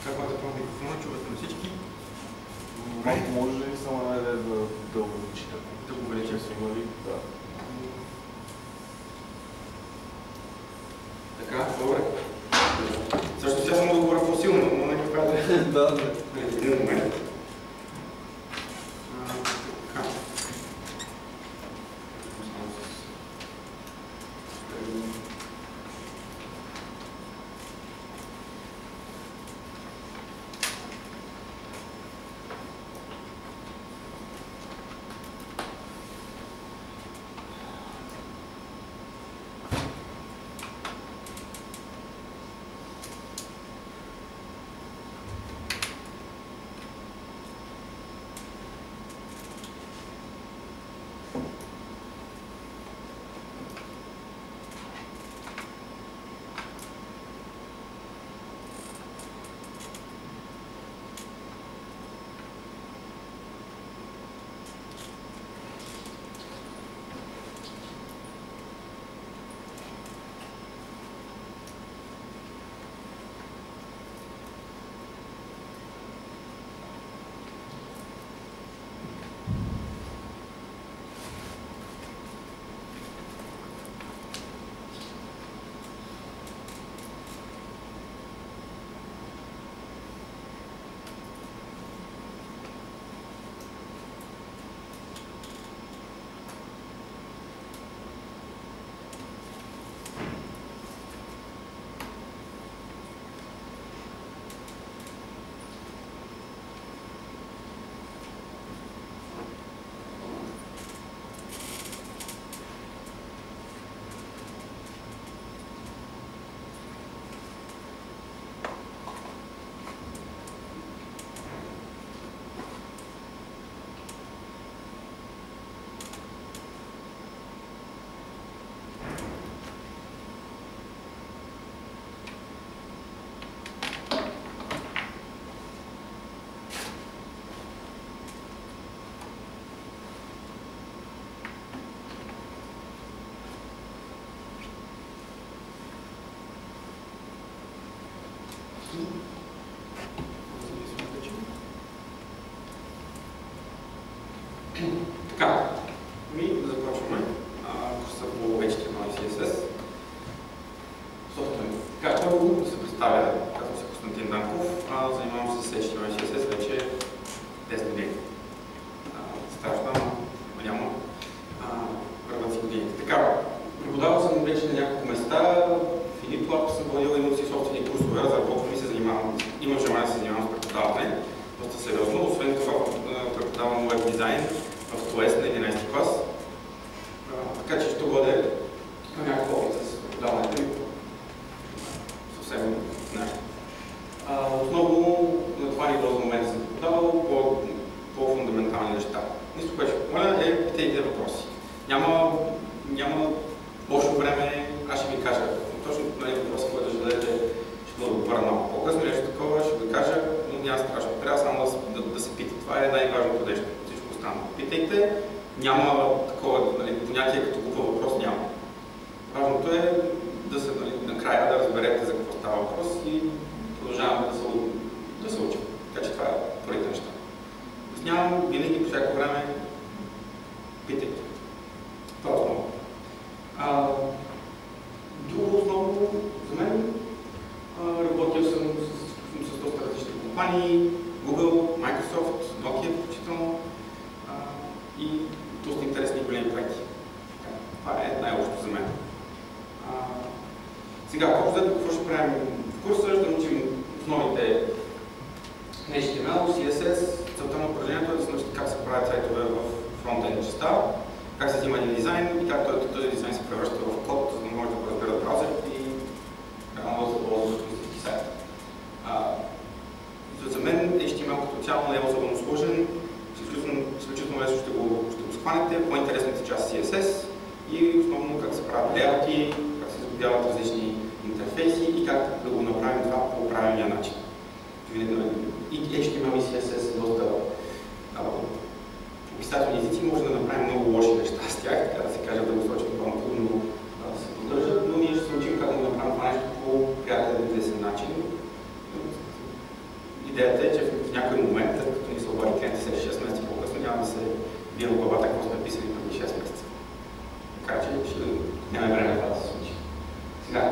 Как да това микрофона, чувате на всички? Малко може ли само да увеличи? Да го увеличим. Да. Така, добре. Също сега само да говоря по-силно, но не това да е. Да. Един момент. Така. Така, да започваме курса по HTML и CSS. Собствено. Така, първо да се представя, казвам се Константин Данков, занимавам се с HTML и CSS вече 10 години. Страшно, но няма. Първата си години. Така, преподавал съм вече на няколко места. Филип Лап съм водил, имам си собствени курсове, разработвам и се занимавам. Имам желание да се занимавам с преподаване, доста сериозно. Освен това, преподавам веб дизайн в ТОЕС на 11 клас. Така че ще бъде някакъв опит с преподаването и съвсем нещо. Основно на това ниво за момента съм преподавал по-фундаментални неща. Нищо, което ще помоля е питайте въпроси. Няма лошо време, аз ще ви кажа. Точно въпроса, който ще дадете, ще бъде отговоря малко по-късно, нещо такова, ще ви кажа, но няма страшно. Трябва само да се питате. Това е най-важното нещо. Всичко останало. Питайте. Няма такова понятие като глупа въпрос, няма. Важното е да се накрая да разберете за какво става въпрос и продължаваме да се учим. Така че това е първите неща. Обяснявам винаги по всяко време. Питайте. Това е основно. Друго основно за мен, работил съм с доста различни компании, Google, Microsoft, Nokia включително и доста интересни големи проекти. Това е най-общо за мен. Сега, какво ще правим в курса? Ще научим основите на HTML, CSS. Целта на упражнението е да се научите как се правят сайтове в фронтенд частта, как се взима един дизайн и как този дизайн се превръща в код, за да може да го разберат браузърите и реално да се ползват туристически сайт. За мен HTML като цяло не е особено сложен, изключително лесно ще го схванете, по-интересната част CSS и основно как се правят лейаути, как се сглобяват различни интерфейси и как да го направим това по правилния начин. И HTML и CSS са доста описателни езици, може да направим много лоши неща с тях, така да се каже, да го сочим по-трудно да се поддържат, но ние ще се учим как да направим това нещо по приятелен, интересен начин. идеята е, че в някой момент, след като ни се обади клиента след 6 месеца по-късно, няма да се бие в главата какво сме писали преди 6 месеца. Така че нямаме време това да се случи. Сега,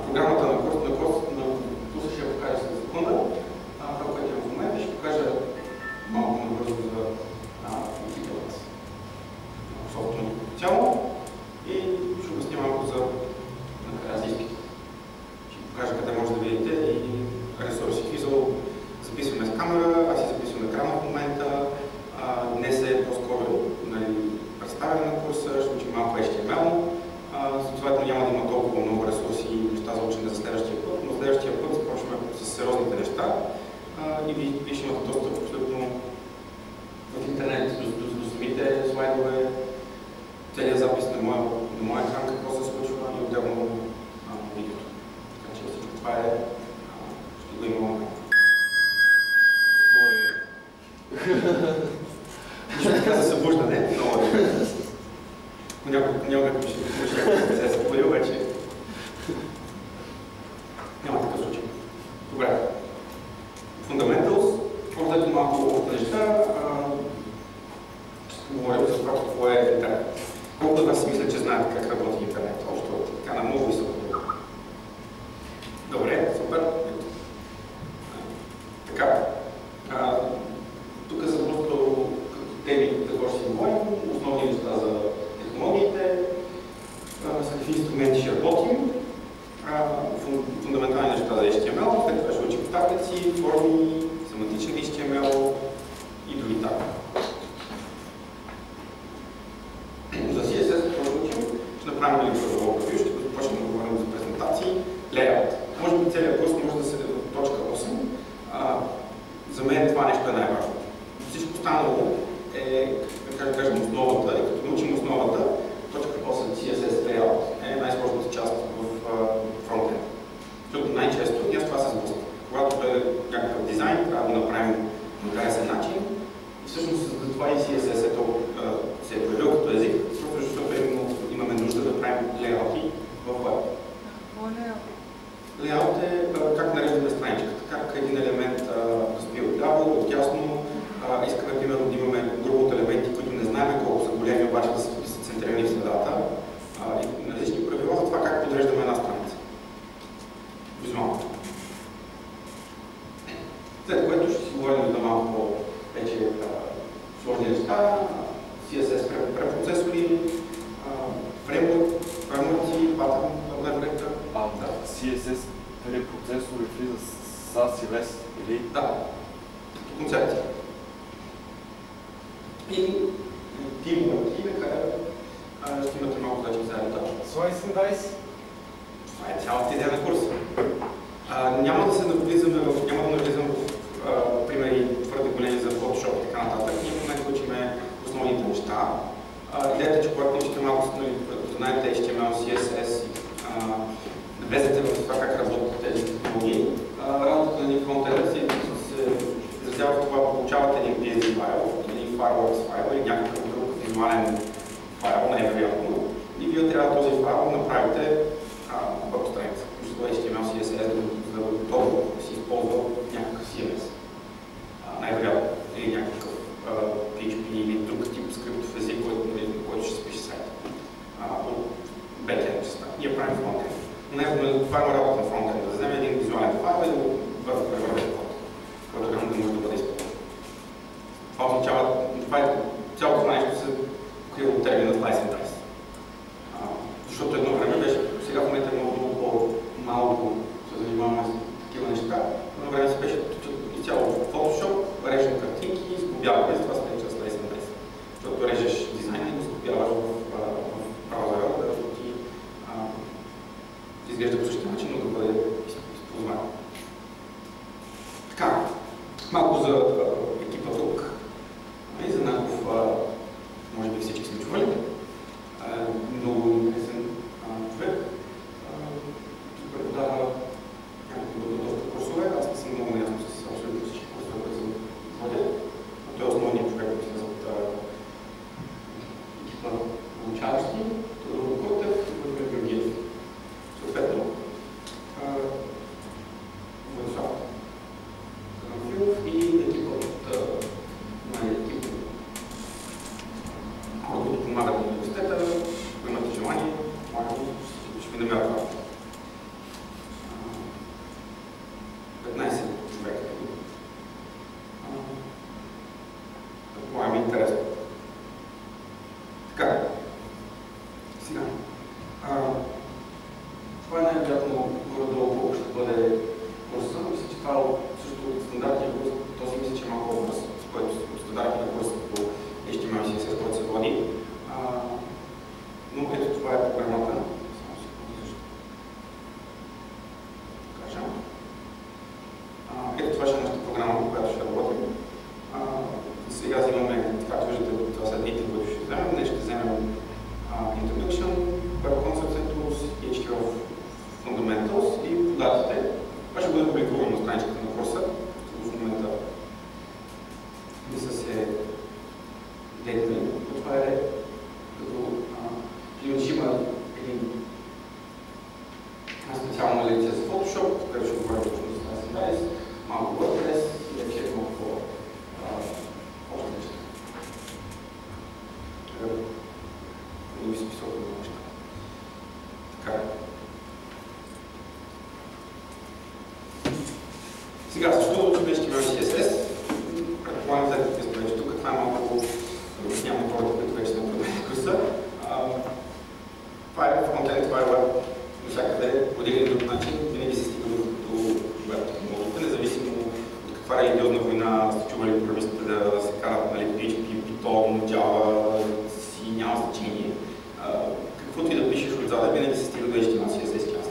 програмата на курса ще я покажа след секунда. Това, което имам в момента, ще покажа малко набързо за екипът софтуерно цяло и ще обясня малко за разликите. Ще покажа къде може да видите и ресурси. Визуал записваме с камера, аз си записвам екрана в момента. Днес е по-скоро представяне на курса, ще учим малко HTML. Съответно няма да има толкова много ресурси и неща за учене за следващия път, но следващия път започваме с сериозните неща и ви ще имате достъп абсолютно в интернет до самите слайдове, целият запис на моя екран, какво се случва и отделно видеото. Така че всичко това ще го има онлайн. Нищо така за събуждане, много е. Понякога ще се събудил вече. Няма такъв случай. Добре. Fundamentals. Просто малко от неща. Ще говорим за това какво е интернет. Колко от вас си мисля, че знаят как работи интернет? Общо така на много високо. Добре, супер. Така. Тук са просто теми, какво ще си говорим, основни неща за технологиите, с какви инструменти ще работим, фундаментални неща за HTML, след това ще учим таблици, форми, семантичен HTML и други таблици. За CSS, какво ще учим? Ще направим ли първо overview, ще започнем да говорим за презентации, layout. Може би целият курс може да се до точка 8. За мен това нещо е най-важно. Всичко останало е, да кажем, основата, и като научим основата, точка 8 CSS layout е най-сложната част в фронтенд. Защото най-често ние с това се сблъскваме. Когато е някакъв дизайн, трябва да го направим по интересен начин. И всъщност за това и CSS се е появил като език, защото имаме нужда да правим лейаути в web. Лейаут е как нареждаме страничката, как един елемент стои отляво, отдясно. Искаме, примерно, да имаме група от елементи, които не знаем колко са големи, обаче да са центрирани в средата. И различни правила за това как подреждаме една страница. Визуално. След което ще си говорим за малко по-вече сложни неща, CSS препроцесори, фреймворци, патърн, вектор. CSS препроцесори влиза с SAS и LESS, или? Да, като концепция. И тимворки, накрая ще имате малко вече заедно точно. Slice and Dice? Това е цялата идея на курса. Няма да навлизам в примери твърде големи за Photoshop и така нататък. Ние в момента учиме основните неща. Идеята е, че когато научите малко, знаете HTML, CSS, да влезете в това как работят тези технологии, работата на един фронтенд се изразява в това, получавате един PSD файл, един Fireworks файл или някакъв друг визуален файл, най-вероятно. И вие трябва този файл да направите веб страница. Защото HTML, CSS, за да е готово да се използва някакъв CMS. Най-вероятно. Или някакъв PHP или друг тип скриптов език, който ще се пише сайт. От backend частта. Ние правим фронтенд. Но това има работа на фронтенд. Да вземем един визуален файл и да го превърнем код, който реално да може да бъде използван. Това означава, цялото това нещо се покрива от термина Slice and Dice. бъде публикувано на страничката на курса. В момента мисля се гледали. Това е като ще има специална лекция за Photoshop, където ще говорим точно за тази анализ, малко WordPress и вече малко още неща. Не ви списал много неща. Така. Сега, защо да учим HTML и CSS? Предполагам, след като сме вече тук, това е малко няма хората, които вече сме продали курса. Това е фронтенд, това е web. Навсякъде, по един или друг начин, винаги се стига до web технологията, независимо от каква религиозна война сте чували програмистите да се карат, нали, PHP, Python, Java, си няма значение. Каквото и да пишеш отзад, винаги се стига до HTML, CSS част.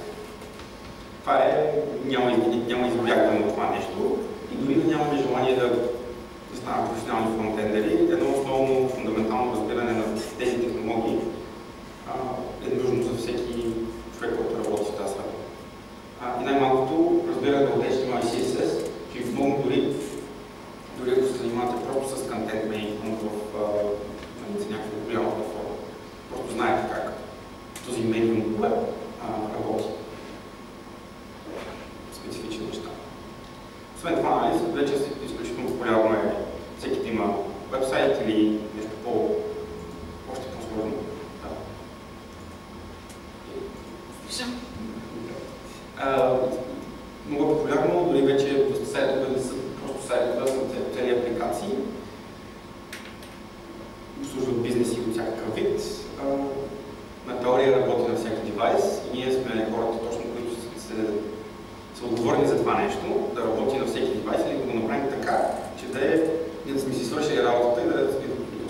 Това е, няма избягване от това нещо и дори да нямаме желание да станат професионални фронтендери, едно основно фундаментално разбиране на тези технологии е нужно за всеки човек, който работи в тази сфера. И най-малкото разбиране от HTML и CSS, че ви помогна дори ако се занимавате просто с контент менеджмент за някаква голяма платформа. Просто знаете как този медиум web работи. Специфични неща. Освен това, нали, вече изключително популярно е всеки да има вебсайт или нещо още по-сложно. Много популярно, дори вече сайтове не са просто сайтове, са цели апликации. Обслужват бизнеси от всякакъв вид. На теория работи на всеки девайс и ние сме хората точно, които са отговорни за това нещо, да работи на всеки девайс или да го направим така, че да сме си свършили работата и да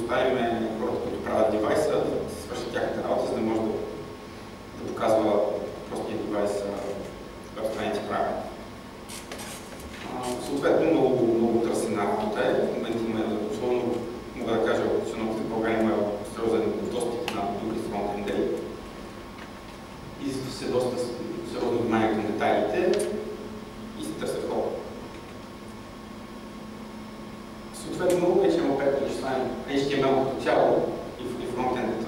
оставим хората, които правят девайса, да свършат тяхната работа, за да може да показва простия девайс веб страници правилно. Съответно, много търсена работа е. В момента има, особено мога да кажа, че в България има сериозен достъп на добри фронтендери. Изисква се доста сериозно внимание към детайлите и се търсят хора. Съответно, вече има 5 числа HTML като цяло и фронтенд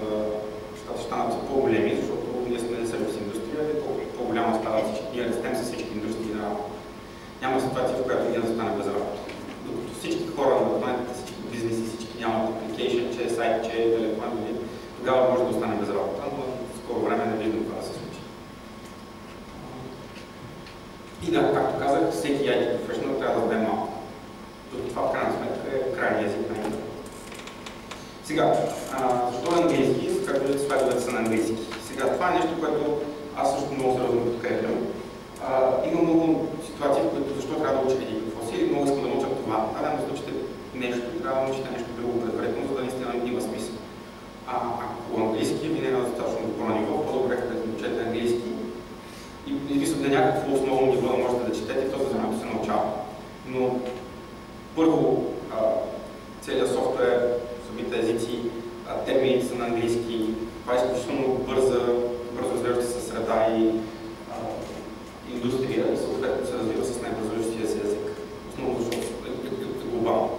щата станат по-големи, защото ние сме сервис индустрия и по-голяма става всички. Ние растем с всички индустрии на работа. Няма ситуация, в която ние да стане без работа. Докато всички хора на планетата, всички бизнеси, всички нямат application, че е сайт, че е телефон, тогава може да остане без работа, но в скоро време не виждам това да се случи. И да, както казах, всеки IT professional трябва да знае малко. Докато това в крайна сметка е крайния език на интернет. Сега, защо е английски? Както виждате, слайдовете са на английски. Сега, това е нещо, което аз също много сериозно подкрепям. Има много ситуации, в които защо трябва да уча еди какво си, или много искам да науча това. Да не научите нещо, трябва да научите нещо друго предварително, за да наистина има смисъл. Ако английски ви не е на достатъчно добро ниво, по-добре да научете английски и мисля на някакво основно ниво да можете да четете, то за времето се научава. Но първо, целият софтуер, самите езици, термините са на английски, това е изключително бързо развиваща се среда и индустрия и съответно се развива с най-развиващия си език. Основно защото е глобално.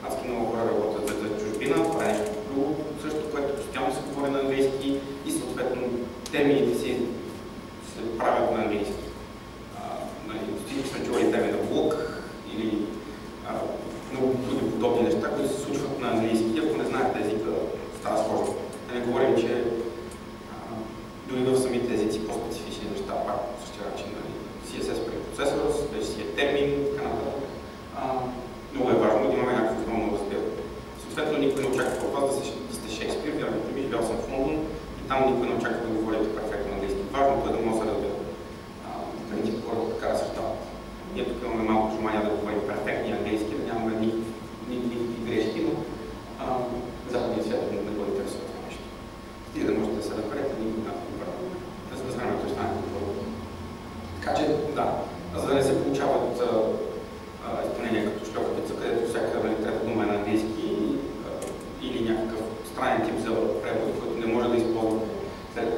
Адски много хора работят за чужбина, това е нещо друго, също, което постоянно се говори на английски и съответно термините си се правят на английски. Всички сме чували теми на блог или много други подобни неща, които се случват на английски. Ако не знаете езика, става сложно. Да не говорим, че дори в самите езици по-специфични неща, пак по същия начин, CSS препроцесор, вече си е термин, така нататък. Много е важно да имаме някакво основно разбиране. Съответно, никой не очаква от вас да сте Шекспир, вярвайте ми, живял съм в Лондон и там никой не очаква да говорите перфектно английски. Важното е да може да се разбира. Границите хората така да се стават. Ние тук имаме малко желание да говорим перфектни английски, да нямаме никакви грешки, но западният свят не го интересува това нещо. Стига да можете да се разберете, никой няма да бъде. През времето ще стане по-добро. Така че, да, за да не се получават изпълнения като шлёхавица, където всяка трета дума е на английски или някакъв странен тип за превод, който не може да използвате след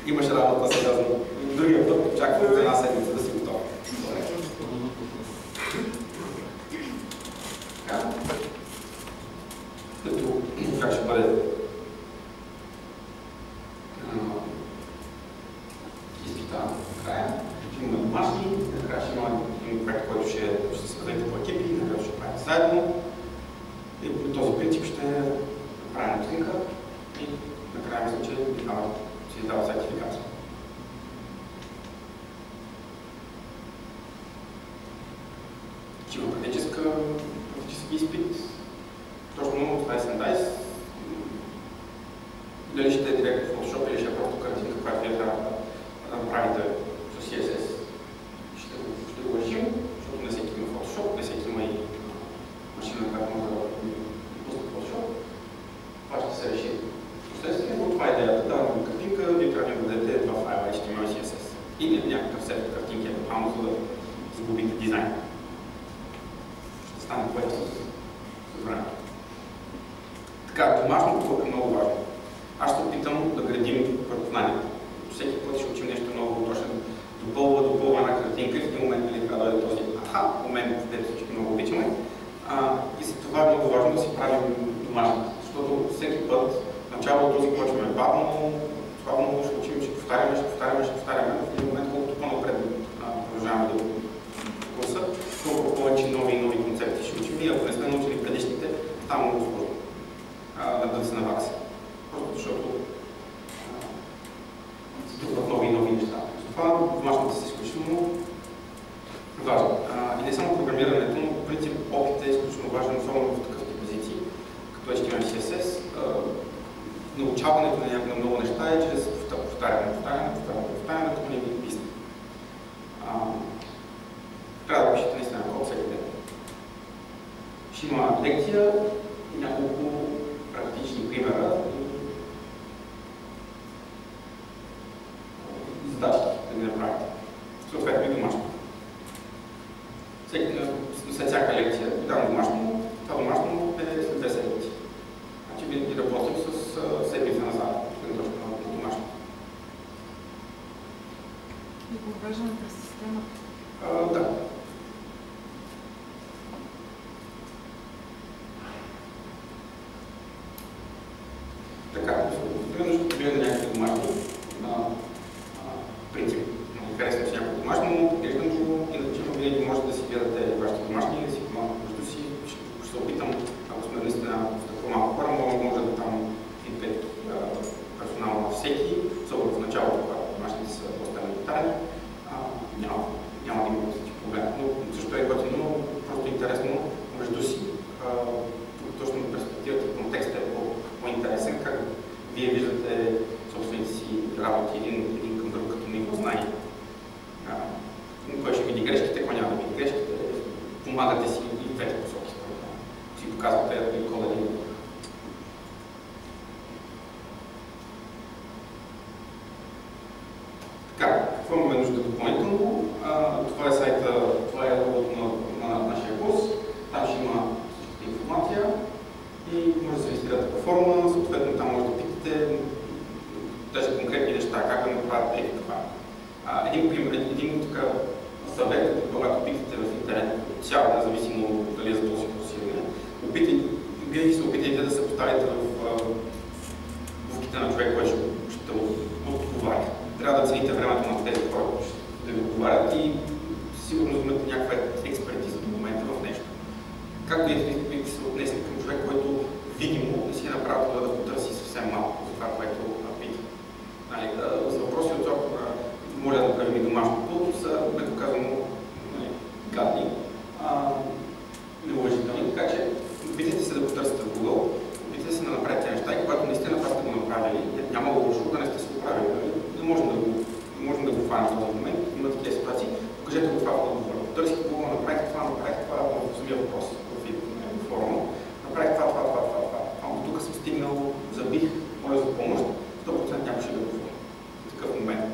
Имаш работа сериозно. Другия път очаквам за една седмица да си готов. Като как ще бъде изпита накрая. Ще имаме домашни, накрая ще има един проект, който ще се създадете по екипи, накрая ще правите заедно. И по този принцип ще направим оценка и накрая мисля, че се издава сертификация. Ще има практически изпит, точно Slice and Dice. Дали ще е директно в Photoshop или ще е просто картинка, която вие трябва да направите с CSS. Ще го решим, защото не всеки има Photoshop, не всеки има и машина, която може да пусне Photoshop. Това ще се реши впоследствие, но това е идеята. Даваме картинка, вие трябва да дадете два файла HTML и CSS. Или някакъв сет картинки, евентуално, за да загубите дизайн. Ще стане което с времето. Така, домашното е много важно. Аз ще опитам да градим върху знанието. Всеки път ще учим нещо много, то ще допълва една картинка и в един момент трябва да дойде този момент, където всички много обичаме. И за това е много важно да си правим домашното. Защото всеки път, в началото започваме бавно, ще учим, ще повтаряме. В един момент, колкото по-напред продължаваме да курса, толкова повече нови концепти ще учим и ако не сме научили предишните, става много сложно да се навакса. Просто защото се трупват нови неща. Това домашното се изключително важно. И не само програмирането, но по принцип опитът е изключително важен, особено в такъв тип позиции, като HTML и CSS. Научаването на много неща е чрез повтаряне, докато не ви писне. Трябва да пишете наистина код всеки ден. Ще има лекция и няколко практични примера и задачи да ги направите. Съответно и домашно. След всяка лекция ви дам домашно, това домашно е след 2 седмици. Значи винаги работим с седмица назад, на домашно. И го връждаме през системата? Да. Така, примерно ще победа някакви домашни принцип. Харесвам си някакво домашно, поглеждам го, иначе винаги можете да си гледате вашите домашни и да си помагате между си. Ще се опитам, ако сме наистина в такова малко хора, може да там фидбек персонално на всеки, особено в началото, когато домашните са доста елементарни, няма да има проблем. Но също е готино, просто интересно между си. Точно перспективата, контекстът е по-интересен, как вие виждате собствените си работи един към друг, като ниво знание. Кой ще види грешките, кой няма да види грешките, помагате си и в двете посоки. Си показвате и кода ли. Така, какво имаме нужда допълнително? Това е сайта, това е логото на нашия курс. Там ще има информация и може да се регистрирате по форма, съответно там може да питате даже конкретни неща, как да направят това. Един пример, един съвет, когато питате в интернет, цяло, независимо дали е за този курсиране, винаги се опитайте да се поставите в обувките на човек, който ще отговаря. Трябва да цените времето на тези хора, които ще ви отговарят и сигурно имате някаква експертиза до момента в нещо. Как бихте се отнесли към човек, който видимо не си е направил това да потърси съвсем малко за това, което пита. За въпроси от това, моля да правим и домашното, са, меко казано, гадни, неуважителни, така че опитайте се да потърсите в Google, опитайте се да направите неща и когато наистина това сте го направили, няма лошо да не сте се го правили. Не можем да го фанем в този момент, има такива ситуации, покажете го това в отговор. Търсите Google, направете това в самия въпрос, в форума. Направих това. Тук съм стигнал, забих, моля за помощ, 100% някой ще да го говори. В такъв момент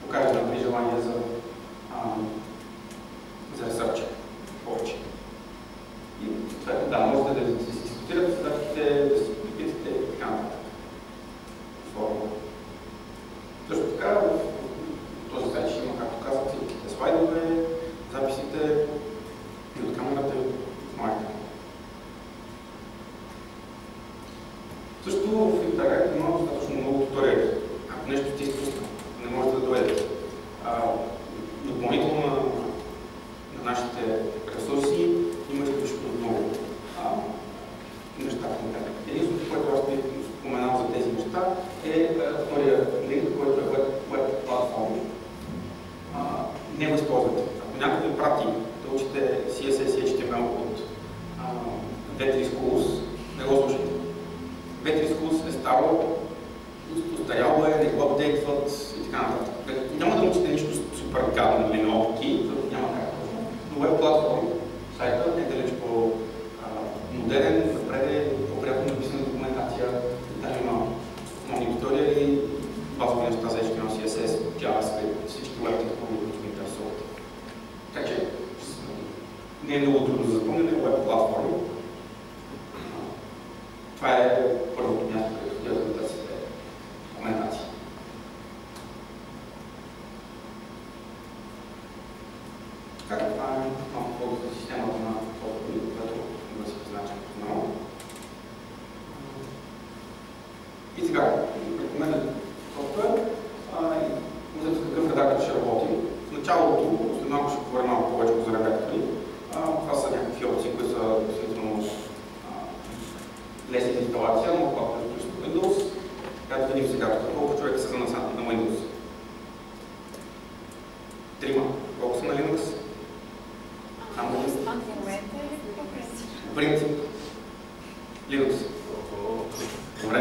покажете при желание за ресърч повече. И съответно, да, можете да се дискутирате задачите, да се припитате и така нататък. Форма. така, в този сайт ще има, както казах, всичките слайдове, записите и от камерата и от майка. Също в интернет има достатъчно много туториали. Ако нещо сте изпуснали, не можете да доведете. Допълнително на нашите ресурси има изключително много неща в интернет. Единственото, което аз бих споменал за тези неща е втория линк, който е веб платформа. Не го използвате. Ако някой ви прати да учите CSS и HTML от V3 Schools, не го слушайте. V3 Schools е старо, устаряло е, не го апдейтват и така нататък. Няма да научите нищо супер гадно или много ки, защото няма как точно. Но веб платформа, сайта е далеч по-модерен, напред по-приятно написана документация, там има много туториали, базови неща за HTML, CSS, JavaScript, всички веб технологии, които ви интересуват. Така че не е много трудно за запомняне, веб платформа. Това е първото място, където да търсите документация. Така, това е малко по-за системата на софтуер, което да се позначим отново. И сега, рекоменден софтуер, за какъв редактор ще работим. В началото, след малко ще говорим малко повече за редактори. Това са някакви опции, които са действително лесни за инсталация, но когато е включено Windows, както видим сега, колко човека са на Windows. 3. Колко са на Linux? Принцип. Linux. Добре.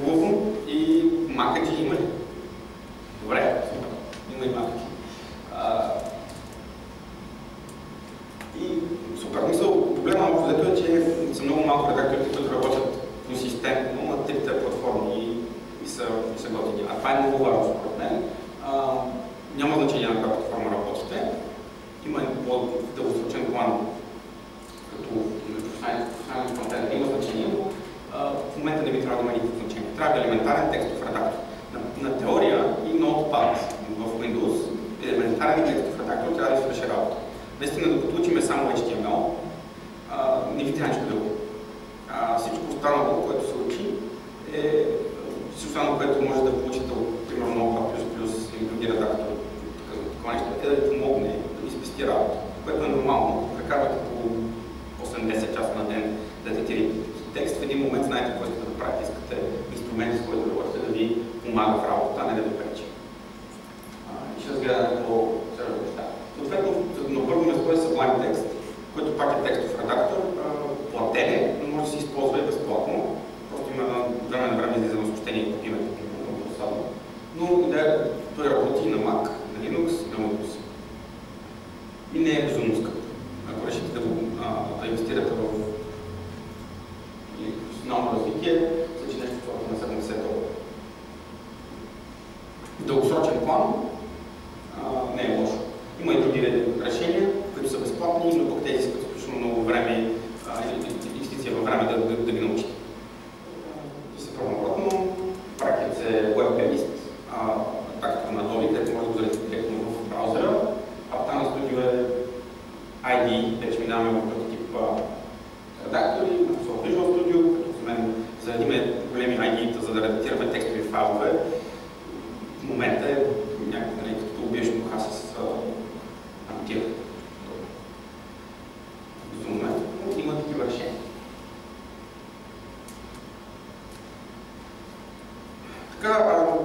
Луфно и макаджи има ли? Добре. Има и макаджи. И супер. Мисъл, проблема общо взето е, че са много малко редакторите, които работят консистентно на трите платформи и са готини. А това е много важно според мен. Няма значение на каква платформа работите. Има по-дългосрочен план, като професионален контент има значение, но в момента не би трябвало да има никакво значение. Трябва елементарен текстов редактор. На теория и Notepad в Windows елементарен текстов редактор трябва да свърши работа. Наистина, докато учиме само HTML, не ви трябва нищо друго. Всичко останало, което се учи, е всичко останало, което може да получите от, примерно, Notepad++ или други редактори, такова нещо, е да ви помогне да ви спести работа, което е нормално. Прекарвате по 80 часа на ден да детирите текст. В един момент знаете какво искате да правите. Искате инструменти, с които да работите, да ви помага в работа, а не да ви пречи. И ще разгледаме по сериозни неща. Съответно, на първо място е Sublime Text, който пак е текстов редактор, платен е, но може да се използва и безплатно. Просто има време на време излиза на съобщение под името, много досадно. Но идея, той работи на Mac, на Linux и на Windows. И не е безумно скъп. Ако решите да инвестирате в професионално развитие, значи нещо в на $70. В дългосрочен план не е лошо. Има и други решения, които са безплатни, но пък те искат изключително много време и инвестиция във време да ги научите. И се правообратно, практикът се web-based, както на Adobe, където може да го залезете директно в браузъра, а в тази студио е IDE, вече минаваме в този тип редактори, в Visual Studio, като за мен заредиме големи IDE-та, за да редактираме текстови файлове. В момента е някакво, като убиеш муха с тия. Безумно, но има такива решения. Така,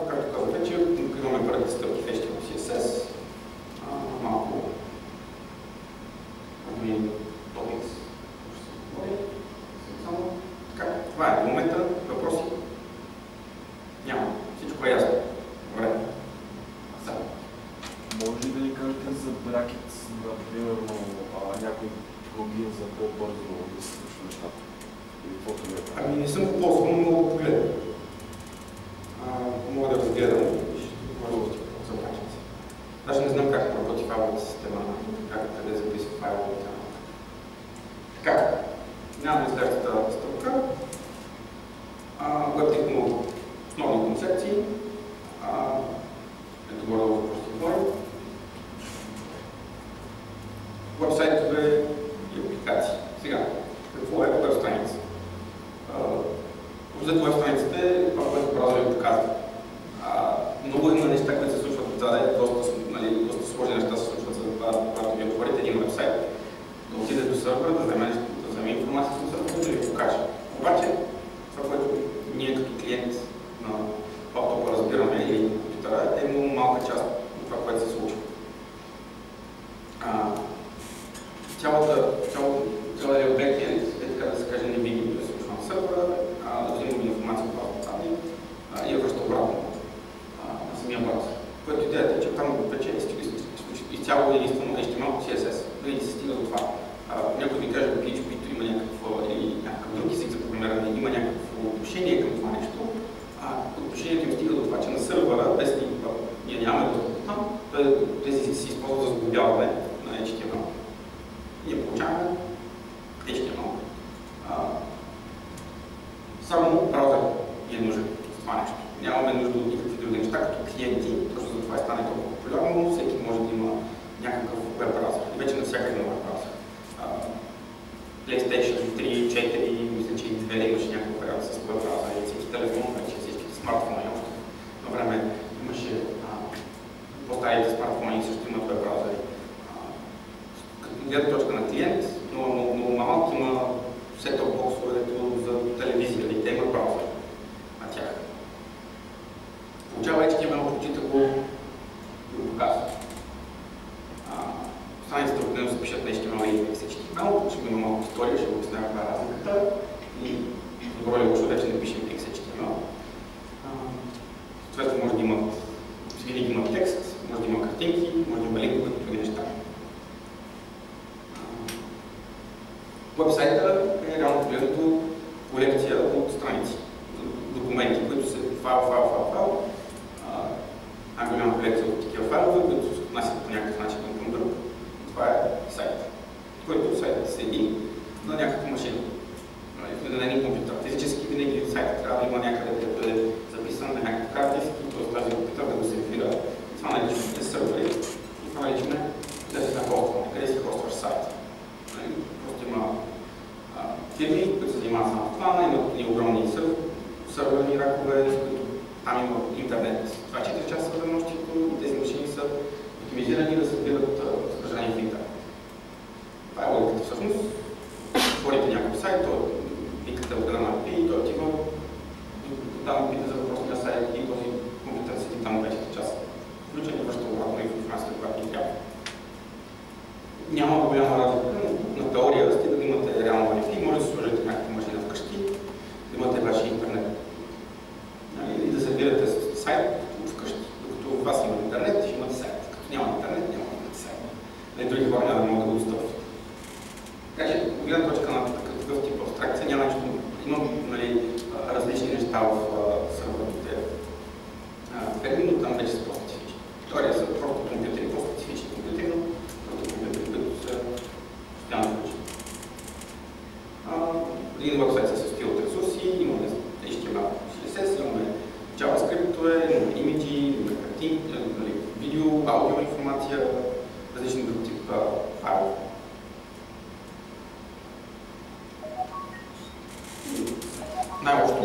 както казах вече, имаме първите стъпки в HTML, CSS, малко topics. Така, това е до момента. Въпроси? Няма. Всичко е ясно. Добре. Може ли да ни кажете за Brackets, например, някой плагин за по-бързо да се случва нещата? Или каквото не е? Ами не съм го ползвал, но мога да погледам. Мога да разгледам. Ще клиент на лаптопа, разбираме, или на компютъра, е много малка част от това, което се случва. Цялата бекенд е, така да се каже, невидим, да се случва на сървъра, да взимаме информация от базата данни и я връща обратно на самия браузър. Което идеята е, че там вече е изцяло единствено HTML, CSS, дали да се стига до това. Някой ви каже, че PHP-то има някакъв друг език за програмиране, има някакво отношение към това нещо. Отношението им стига до това, че на сървъра, без ние нямаме достъп там, тези езици се използват за сглобяване на HTML. Ние получаваме HTML. Само браузър ни е нужен за това нещо. Нямаме нужда от никакви други неща, като клиенти, точно за това стане толкова популярно, всеки може да има някакъв веб браузър. И вече навсякъде има веб браузър. PlayStation 3, 4, мисля, че и 2 имаше някакъв вариант с веб браузър и всеки телефон, вече всички смартфони още. На време имаше по-старите смартфони също имат веб браузъри. Като гледна точка на клиент, много малък има set-top боксовете за телевизия, и те имат браузър на тях. Получава HTML, прочита го и го показва. Страницата обикновено се пишат на HTML и XHTML, ще има малко история, ще обясня каква е разликата и добро или лошо вече не пишем XHTML. Съответно може да има, винаги има текст, може да има картинки, може да има линкове и други неща. Уебсайта е реално погледнато колекция от страници, документи, които са файл. Голяма колекция от такива файлове, които се отнасят по някакъв начин към друг. Това е сайт, който сайтът седи на някаква машина, на един компютър. Физически винаги сайтът трябва да има някъде, където е записан на някакъв карт диск, т.е. тази компютър да го сервира. Това наричаме сървъри и това наричаме къде се хостваме, къде си хостваш сайт. Просто има фирми, които се занимават само това, имат и огромни сървърни ракове, които там има интернет 24 часа за нощието и тези машини са оптимизирани да събират съдържание в интернет. Това е логиката всъщност. Отворите някакъв сайт, викате от една на IP, той отива там пита за въпросния сайт и този компютър седи там 24 часа. Включен и връща обратно информацията, която ни трябва. Няма голяма разлика на теория, стига да имате реално IP, може да сложите някаква машина вкъщи, да имате вашия интернет. И да събирате сайт от вкъщи. Докато у вас има интернет, ще имате сайт. Като няма интернет, няма да имате сайт. Други хора няма да могат да го достъпват. Така че, от гледна точка на такъв тип абстракция, няма нещо. Има различни неща в сървърните ферми, но там вече са по-специфични. Теория са просто компютъри, по-специфични компютъри, но просто компютъри, които са постоянно включени. Един вебсайт се състои от ресурси, имаме HTML, CSS, имаме JavaScript, имаме имиджи, имаме картинки, видео, аудио информация, различни друг тип файлове. Най-общо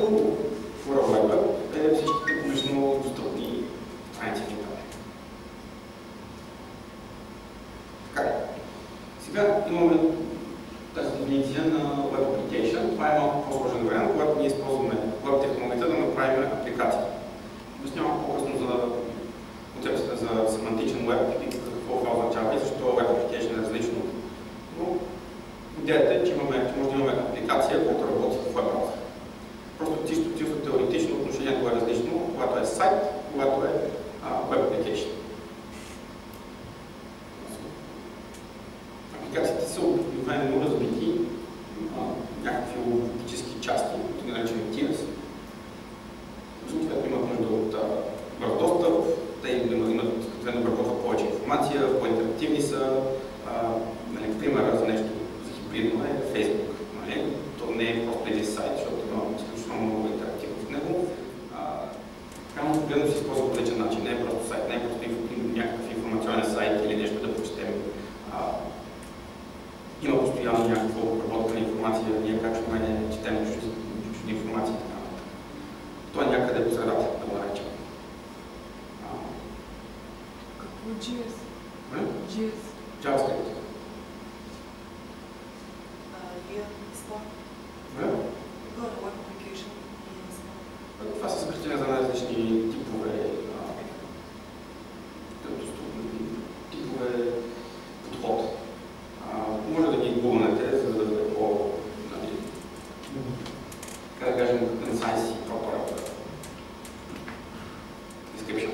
World Wide Web е всичките публично достъпни страници в интернет. Така. Сега имаме тази дефиниция на Web Application. Това е малко по-сложен вариант, когато ние използваме Web технологията да направим апликация. Обяснявам по-късно за концепцията за семантичен Web и какво това означава и защо Web Application е различно. Но идеята е, че може да имаме апликация, която работи в Web Browser. Просто чисто теоретично отношението е различно, когато е сайт, когато е Web Application. Апликациите са обикновено разбити някакви логически части, които ги наричаме tiers. Съответно имат нужда от бърз достъп, те имат обработват повече информация, по-интерактивни са. Примера за нещо за хибридно е Facebook. То не е просто един сайт, защото има изключително много интерактивност в него. Реално погледно се използва по различен начин. Не е просто сайт, не е просто някакъв информационен сайт или нещо да прочетем. Има постоянно някаква обработка на информация, ние качваме, четем чужди информация и така нататък. То е някъде по средата, да го наречем. Какво JS? JS? JavaScript. Това това са съкръщения за най-различни типове подход. Може да ги гугълнете, за да бъде по, как да кажем, concise и proper description.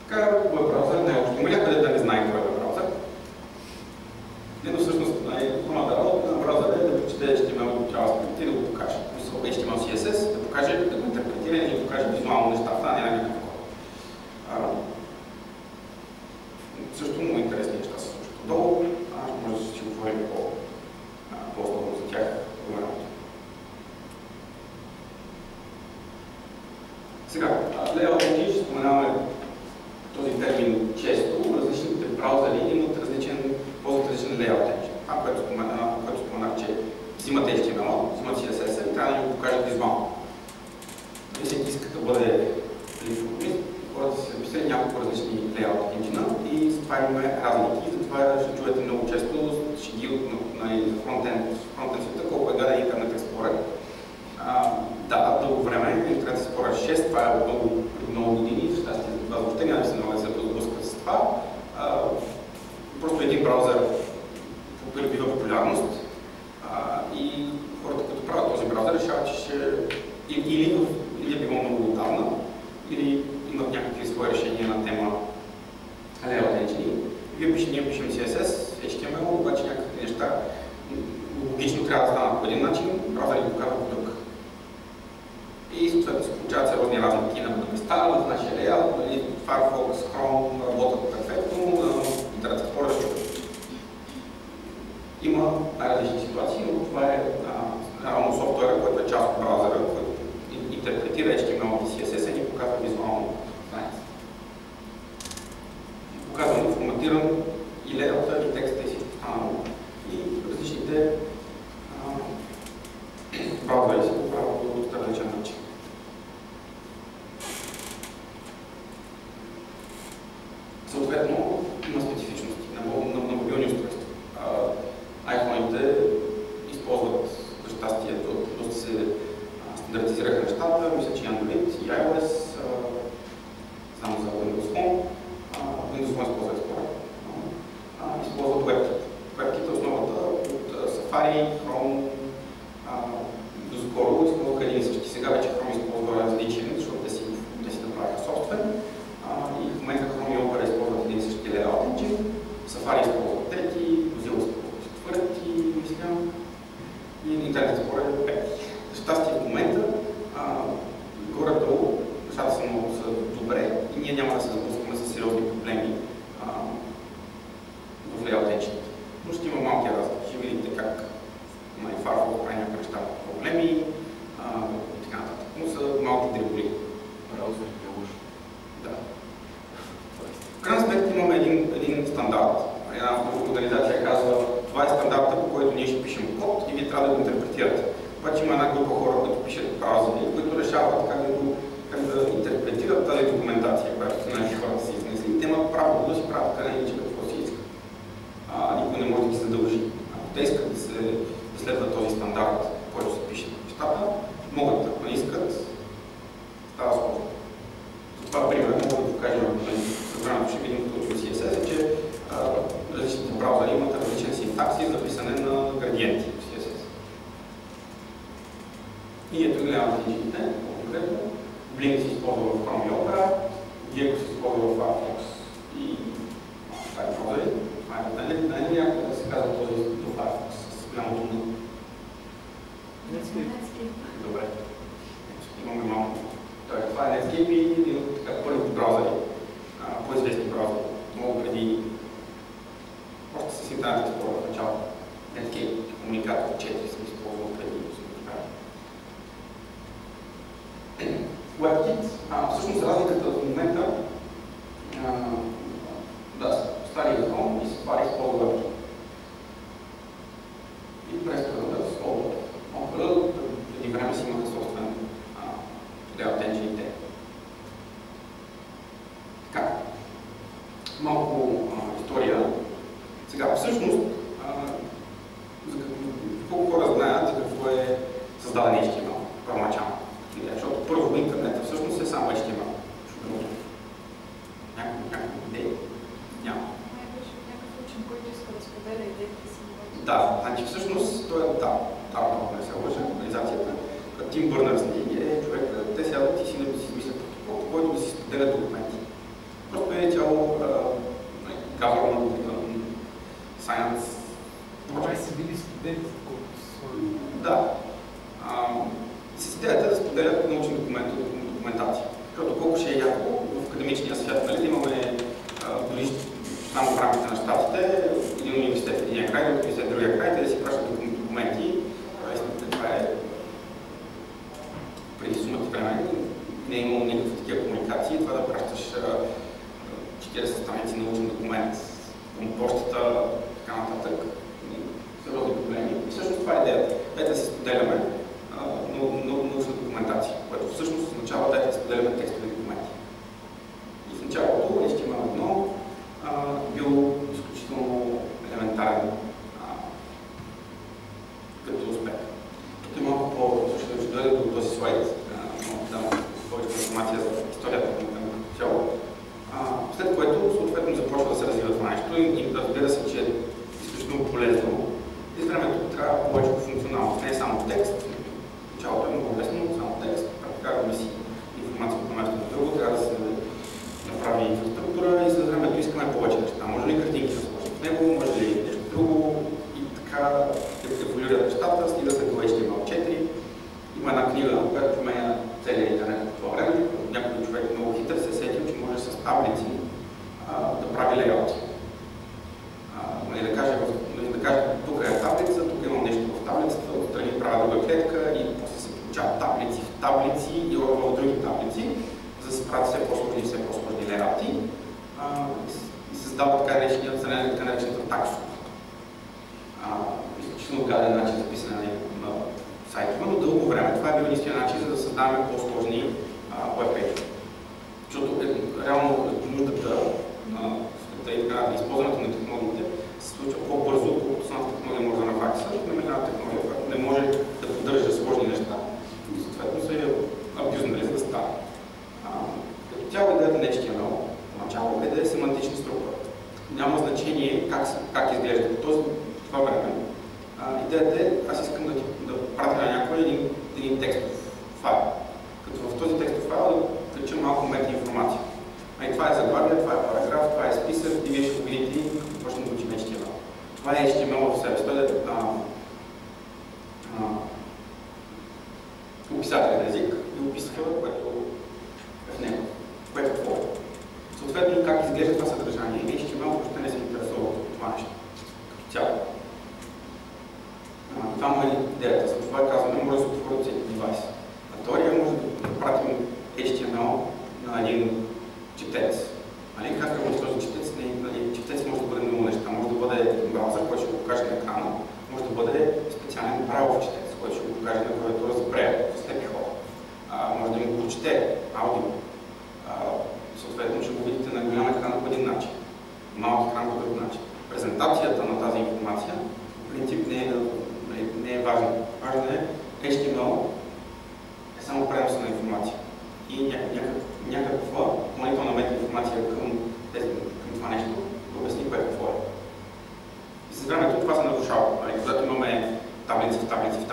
Така е web браузър, не е общо. Има някъде да не знае кой е web браузър. Но всъщност основната работа на браузъра е да прочете HTML от JavaScript и да го покаже. HTML CSS да покаже, да го интерпретира и да покаже визуално нещата, а не на някакъв код. Също много интересни неща се случват отдолу. Може да си говорим по-основно за тях по времето. Сега, layout ще споменаваме този термин често. Различните браузъри имат ползват различен layout engine. Това, което споменах, че взимат HTML, взимат CSS и трябва да ни го покажат визуално. Всеки иска да бъде линфономист, хората са написали няколко различни layout engine и затова имаме разлики. Затова ще чуете много често шеги от фронтенд света, колко е гаден Internet Explorer. Да, дълго време Internet Explorer 6, това е много години, за щастие за това въобще няма да се налага да се сблъскат с това. Просто един браузър придобива популярност и хората, които правят този браузър, решават, че ще или е било много отдавна, или имат някакви свои решения на тема layout engine. Ние пишем CSS, HTML, обаче някакви неща логично трябва да станат по един начин, браузър ги показва по друг. И съответно се получават сериозни разлики на места, в нашия layout, Firefox, Chrome работят перфектно, Internet Explorer се чува. Има най-различни ситуации, но това е реално софтуера, който е част от браузъра, който интерпретира HTML и CSS и ни показва визуално страница. Показва ни форматиран и лейаута, и текста, и всичко останало. И различните браузъри се го правят по различен начин. Съответно, има специфичности на мобилни устройства. iPhone-ите използват за щастие, доста се стандартизираха нещата, мисля, че Android и iOS, само за Windows Phone. Windows Phone използва Explorer. Използват WebKit. WebKit е основата от Safari, Chrome, доскоро използваха един и същи. Сега вече Chrome използва различен, защото те си направиха собствен. И в момента Chrome и Opera използват един и същи layout engine. Safari използват трети, Mozilla използват четвърти, мисля, и Internet Explorer е пети. За щастие в момента, горе-долу, нещата са много добре и ние няма да се запускаме с сериозни проблеми в layout engine. Но ще има малки разлики. Ще видите как Firefox прави някакви неща проблеми и така нататък. Но са малки дреболи. Браузърите е лошо. Да. В крайна сметка имаме един стандарт. Една организация казва, това е стандарта, по който ние ще пишем код и вие трябва да го интерпретирате. Обаче има една група хора, които пишат браузъри, които решават как да интерпретират тази документация, която са наши хората си изнесли. Те имат право да си правят къде и какво си искат. Никой не може да ги задължи. Ако те искат да следват този стандарт, който се пише на нещата, могат, ако не искат, става сложно. Това пример мога да покажем събраното, ще видим като учим CSS, че различните браузъри имат различен синтакси за писане на градиенти в CSS. И ето гледаме engine-ите, конкретно. Blink се използва в Chrome и Opera, Gecko се използва в Firefox и тази браузъри. Това е някакво да се казва този до Firefox с голямото на. Netscape. Добре. Имаме малко. Това е Netscape и един от първите браузъри, по-известни браузъри. Много преди, още с Internet Explorer в началото. Netscape, комуникатор 4 съм използвал преди да съм го WebKit. Всъщност разликата в момента, стария Chrome и Safari използва WebKit. И през това да използва. Преди време си имаха собствен layout engine-ите. Така. Малко история. Сега, всъщност, колко създаден HTML първоначално. Защото първо интернета всъщност е само HTML. Някакви идеи? Няма. Беше някакъв учен, който иска да споделя идеите си. Да, значи всъщност той е много не се лъжа, организацията. Тим Бърнърс-Ли е човек, те сядат и си измислят протокол, който да си споделят документи. Просто е цяло government science. Това са били студенти, колкото Да. С идеята да споделят научни документации. Защото колко ще е яко в академичния свят, нали, имаме дори само в рамките на щатите, един университет в един край, другия университет в другия край, те да си пращат документи. Това е преди сумати време. Не е имало никакви такива комуникации. Това да пращаш 40 страници научен документ към почтата, така нататък. Сериозни проблеми. И всъщност това е идеята. Дайте да се споделяме научна документация, което всъщност означава дайте да споделяме текстови документи. И в началото HTML1 бил изключително елементарен като успех. Тук е малко по-също ще дойде до този слайд, дам повече информация за историята на цяло. След което съответно започва да се развива това нещо и разбира се, че е изключително полезно. И с времето трябва повече функционалност. Не е само текст. Началото е много лесно, само текст. Прекарваме си информация от място на друго, трябва да се направи инфраструктура и с времето искаме повече неща. Може ли картинки да сложим в него, може ли нещо друго и така еволюират нещата, стига се до HTML4. Има една книга, която променя целият интернет по това време. Някой човек много хитър се сетил, че може с таблици да прави лейаути. Да каже, тук е таблица, тук имам нещо в таблицата, отстрани правя друга клетка и после се получават таблици в таблици и в други таблици, за да се правят все по-сложни лейаути и създава така наречената таксо. Изключително гаден начин за писане на сайтове, но дълго време това е бил единствения начин, за да създаваме по-сложни web-пейджи. Защото реално нуждата на използването на технологиите се случва по-бързо, отколкото самата технология може да направи. Защото има една технология, която не може да поддържа сложни неща. И съответно се абюзнали, за да стане. Като цяло идеята на HTML, поначало е да е семантична структура. Няма значение как изглежда по това време. Идеята е, аз искам да пратя на някой един текстов файл. Като в този текстов файл да включа малко метаинформация. Това е заглавие, това е параграф, това е списък и вие ще го видите като почнем да учим HTML. Това е HTML в себе си. Той е описателен език и описва, което е в него, което е твое. Съответно, как изглежда това съдържание, HTML въобще не се интересува от това нещо. Като цяло. Това му е идеята. За това казваме, може да се отвори от всеки девайс. На теория може да пратим HTML на един четец. Как работи този четец? Четец може да бъде много неща. Може да бъде браузър, който ще го покаже на екрана. Може да бъде специален брайлов четец, който ще го покаже на клавиатура за превод, за слепи хора. Може да му прочете аудио. Съответно ще го видите на голям екран по един начин. Малък екран по друг начин. Презентацията на тази информация в принцип не е важна. Важно е HTML е само преноса на информация. И някаква допълнителна метаинформация към това нещо да обясни кое какво е. И с времето това се нарушава. Когато имаме таблици в таблици,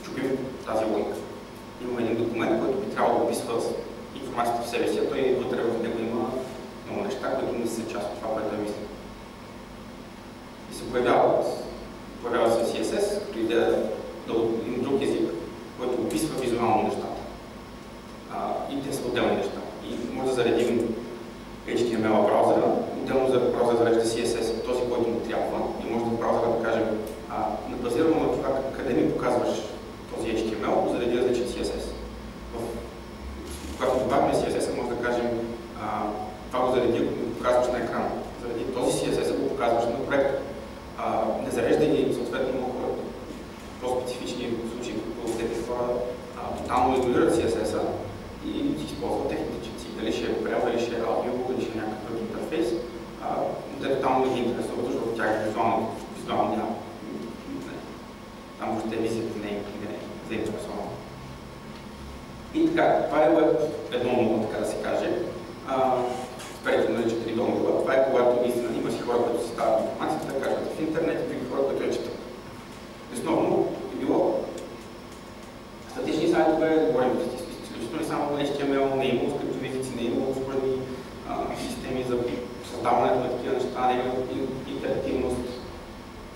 чупим тази логика. Имаме един документ, който би трябвало да описва информацията в себе си, а той вътре в него има много неща, които не са част от това, което е мисля. И се появява се CSS, като идея да има друг език, който описва визуално нещата. И те са отделни неща. И може да заредим HTML браузъра, отделно за браузъра зарежда CSS, този, който му трябва. И може да браузъра да кажем, базирано на това къде ми показваш този HTML, зареди различен CSS. Когато добавим CSS, може да кажем, това го зареди, ако ми показваш на екрана. Заради този CSS го показваш на проекта. Не зарежда и съответно по-специфични случаи, които тези хора тотално игнорират CSS-а и си използват техните четци. Дали ще е прел, дали ще е аудио, дали ще е някакъв друг интерфейс. Те тотално не ги интересуват, защото тях визуално няма. там въобще визията не е заинтересована. И така, това е Web 1.0, така да се каже. Сперите наричат редовно. Това е когато наистина има си хора, които съставят информацията, кажат в интернет и други хора, които я четат. Основно е било статични сайтове, говорим изключително не само HTML, не имало скриптови езици, не имало сложни системи за създаването на такива неща, не имало интерактивност.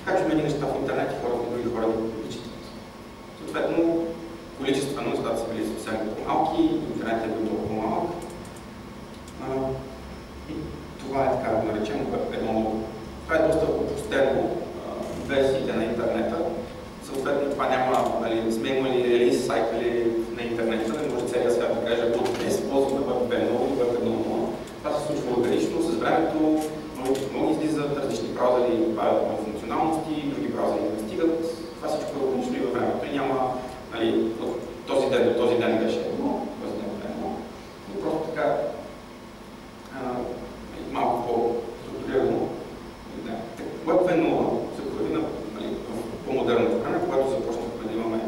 Така че има неща в интернет и хората, други хора ги четат. Съответно, количествено нещата са били съвсем по-малки, интернет е бил толкова малък. И това е така да наречем едно. Това е доста опростено версиите на интернета. Съответно, това няма, нали, не сме имали релиз сайкли на интернета, не може целият свят да каже от днес ползваме Web 2.0 и Web 1.0. Това се случва органично, с времето много излизат различни браузъри, добавят нови функционалности, други браузъри стигат. Това всичко е органично и във времето. И няма, нали, от този ден до този ден беше едно, този ден е едно. Но просто така малко по-структурирано. Web 2.0 се появи в по-модерното време, когато започнахме да имаме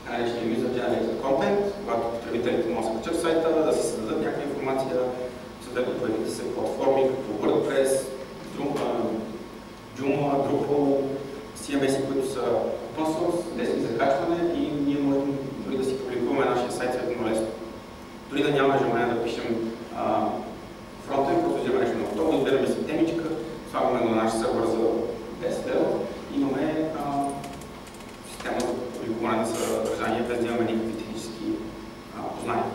наречения User Generated Content, когато потребителите могат да се качат в сайта, да си създадат някаква информация, съответно появиха се платформи като WordPress, Joomla, Drupal, CMS, които са open source, лесни за качване и ние можем дори да си публикуваме нашия сайт съвсем лесно. Дори да нямаме желание да пишем фронтенд, просто вземаме нещо на готово, избираме си темичка, слагаме на наш сервер за DSL, имаме система за публикуване на съдържание, без да имаме никакви технически познания.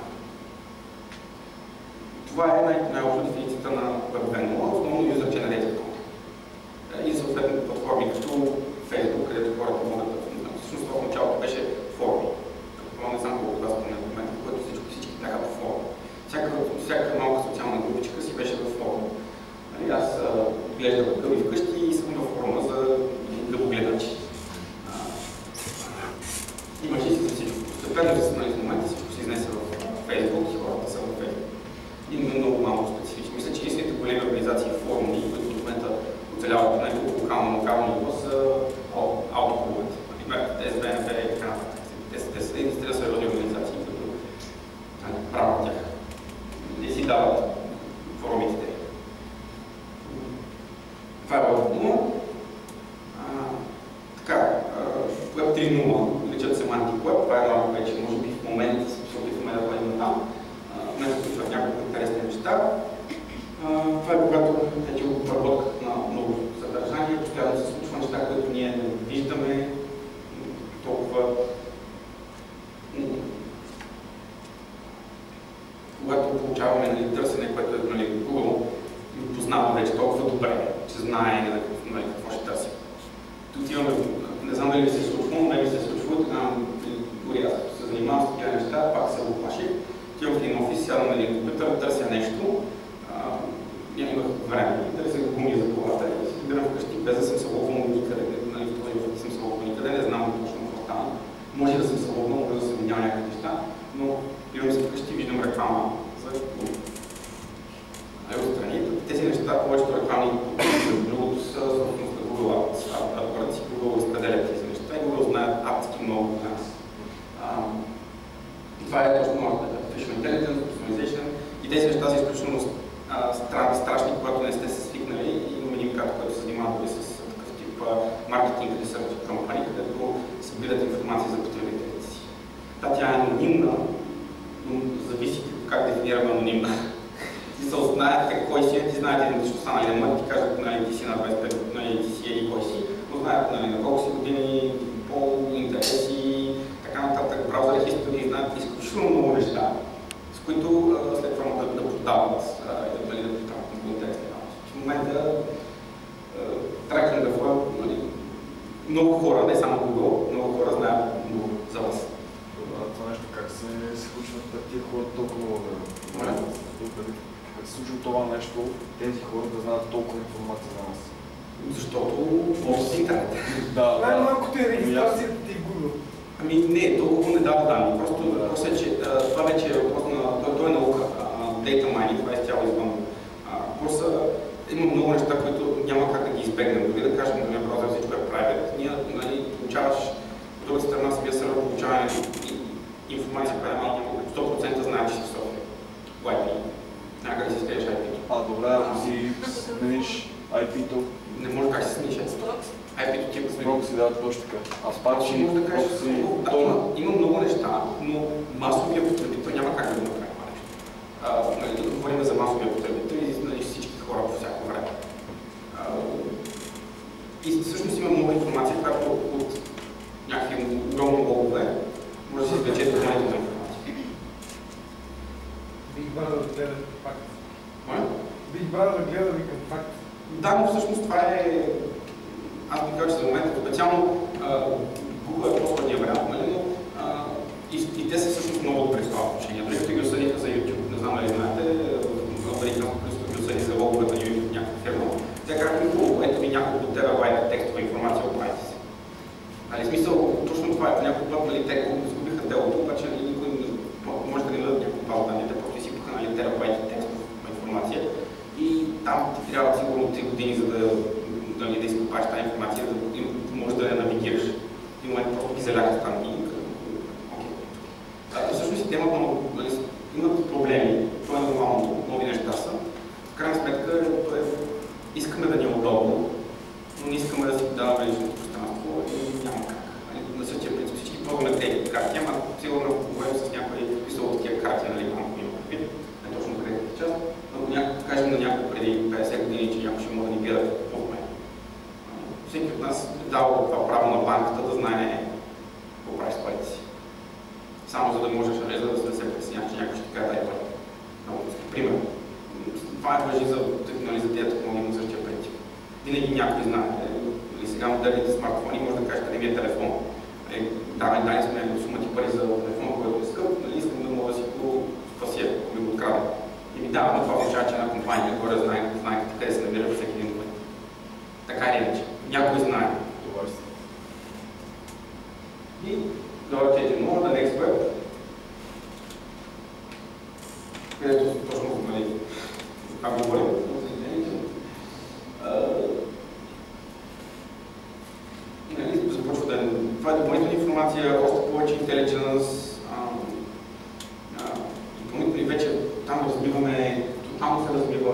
Това е най-общо дефиницията на Web 2.0, основно User Generated Content. И съответно платформи като Facebook, където хората могат да... Всъщност в началото беше форуми. Не знам колко това спомня в момента, в който всички бяха по форум. Всяка малка социална групичка си беше в форум. Аз гледах гъби вкъщи и съм във форума за гъбогледачи. Имаше си за всичко. Постепенно в момента всичко се изнесе в Facebook и хората са в Facebook. И много малко специфично. Мисля, че истините големи организации форуми, които в момента оцеляват на някакво локално ниво, са аутоклубовете. СБНП и така нататък. Те са единствено сериозни организации, които правят тях. Не си дават форумите. Това е Web 1.0. Така, Web 3.0 личат Semantic Web. Това е малко вече, може би в момента се опитваме да бъдем там. Днес случват няколко интересни неща. Това е когато вече обработката на много съдържание, постоянно се случва неща, които ние не виждаме толкова. Когато получаваме търсене, което е Google, познава вече толкова добре, че знае какво ще търсим. Тут имаме, не знам дали се е случвало, но ми се е случвало, дори аз се занимавам с такива неща, пак се оплаших. Отивам в един офис, сядам на един компютър, търся нещо, имах време, търся гуми за колата и си избирам вкъщи, без да съм се ловнал никъде. В този офис съм се ловнал никъде, не знам точно какво стана. Може да съм се ловнал, може да съм видял някакви неща, но идвам се вкъщи и виждам реклама за гуми. Отстрани. Тези неща, повечето реклами от другото са собственост на Google AdWords и Google разпределят тези неща и Google знаят адски много от нас. Това е точно Artificial Intelligence, Personalization и тези неща са изключително страшни, когато не сте се свикнали и имаме един кат, който се занимава дори с такъв тип маркетинг research company, където събират информация за потребителите си. Тя е анонимна, но зависи как дефинираме анонимна. И се знаете кой си е, ти знаете защо стана или не ти кажат, ти си на 25, ти си или кой си, но знаят на колко си години, пол, интереси, така нататък, браузър истории, знаят изключително много неща, с които след това могат да продават и да продават много интересни работи. В момента трекинга в много хора, не само Google, много хора знаят много за вас. Това нещо как се случват тия хора толкова как се случва това нещо, тези хора да знаят толкова информация за нас? Защото може с интернет. Най-малкото е регистрацията ти в Google. Не, толкова не дава данни. Просто въпросът е, че това вече е въпрос на... Той е наука. Data mining, това е изцяло извън. Просто има много неща, които няма как да ги избегнем. Дори да кажем, браузър всичко е private. Ние получаваш от друга страна самия сервер получава информация, която 100% знае, че си в София. IP. Някъде си скриеш IP-то. Добре, ако си смениш IP-то. Не може как си смениш IP-то ти е с прокси, да, точно така. Апачи, може да кажеш, има много неща, но масовия потребител няма как да го направи това нещо. Говорим за масовия потребител и всички хора по всяко време. И всъщност има много информация, която от някакви огромни логове може да се извлече допълнителна информация. Big Brother гледа факт. Моя? Big Brother гледа ви към факт. Да, но всъщност това е... Аз би казал, че за момента специално Google е по-сложния вариант, нали, но и те са всъщност много добри в това отношение. Дори ги осъдиха за YouTube, не знам дали знаете, американското правителство ги осъди за логовете на YouTube някаква фирма. Те казаха, ето ви няколко терабайта текстова информация от IT си. Нали, смисъл, точно това е, по някакъв път, нали, те изгубиха делото, обаче никой може да не дадат някаква база данни, те просто изсипаха, нали, терабайти текстова информация и там ти трябва сигурно 3 години, за да изкопаш тази информация, да можеш да я навигираш. В един момент просто ги заляха там и всъщност темата имат проблеми, това е нормално, нови неща са. В крайна сметка искаме да ни е удобно, но не искаме да си даваме личното пространство и няма как. На същия принцип всички ползваме кредитни карти, ама сигурно говорим с някои писал такива карти, нали, банкови има предвид, не точно кредитната част, но кажем на някой преди 50 години, че някой ще може да ни гледа какво в мен. Всеки от нас е дал това право на банката да знае какво прави с парите си. Само за да можеш да се притесняваш, че някой ще ти каже дай пари. Много пример. Това е важи за тези технологии на същия принцип. Винаги някой знае. Или сега модерните смартфони може да каже къде ми е телефон. Дали сме сума ти пари за телефон, който е скъп, нали искам да мога да си го спася, ако ми го открадна. И ми дава, но това означава, че една компания горе знае къде се намира всеки един момент. Така или иначе. Някой знае. И давайте един more, the next web, където точно как говорим за изменението. Започва да това е допълнителна информация, още повече intelligence, допълнително и вече там разбиваме, тотално се разбива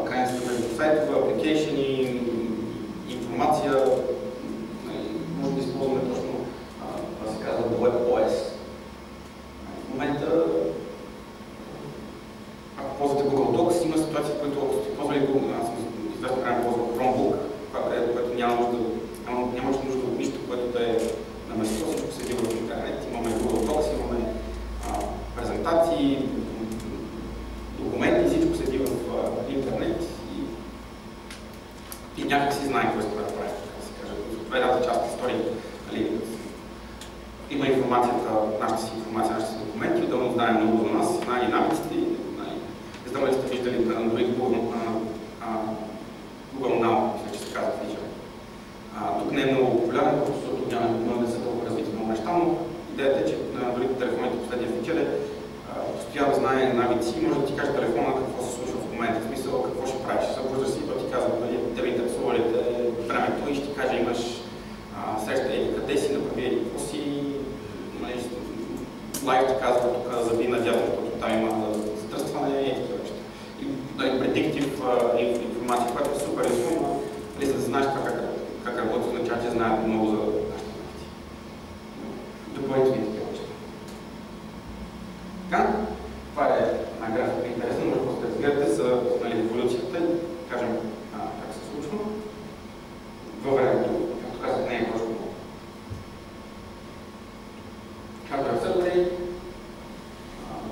крайна сметка сайтове, апликейшени, информация, може да използваме точно се казва WebOS. В момента, ако ползвате Google Docs, има ситуации, в които ако сте ползвали Google, аз съм известно време ползвал Chromebook, което нямаш нужда от нищо, което да е на место, всичко седи в интернет. Имаме Google Docs, имаме презентации, документи, всичко седи в интернет и някак си знае какво искаме да правим, така да се каже. Това е едната част от историята. Има информацията, нашата си информация, нашите си документи, отделно знае много за нас, знае и навиците. Не знам ли сте виждали на Android Google Now, мисля, че се казва фичър. Тук не е много популярен, защото няма да са толкова развити много неща, но идеята е, че на Android телефоните последния фичър е постоянно знае навици и може да ти каже телефона какво се случва в момента, в смисъл какво ще правиш. Събуждаш си и то ти казва, те ви интересува ли времето и ще ти каже имаш среща или къде си, направи или какво си. Лайв ти казва тук заби надявам, защото там има затръстване и такива неща. И предиктив информация, която е супер изумна, за да знаеш това как работи, означава, че знаят много за нашите навици. Допълнителни такива неща. Така, това е една графика интересна, може просто да разбирате за еволюцията и кажем как се случва. Във времето, както казах, не е точно много. Hardware Accelerate,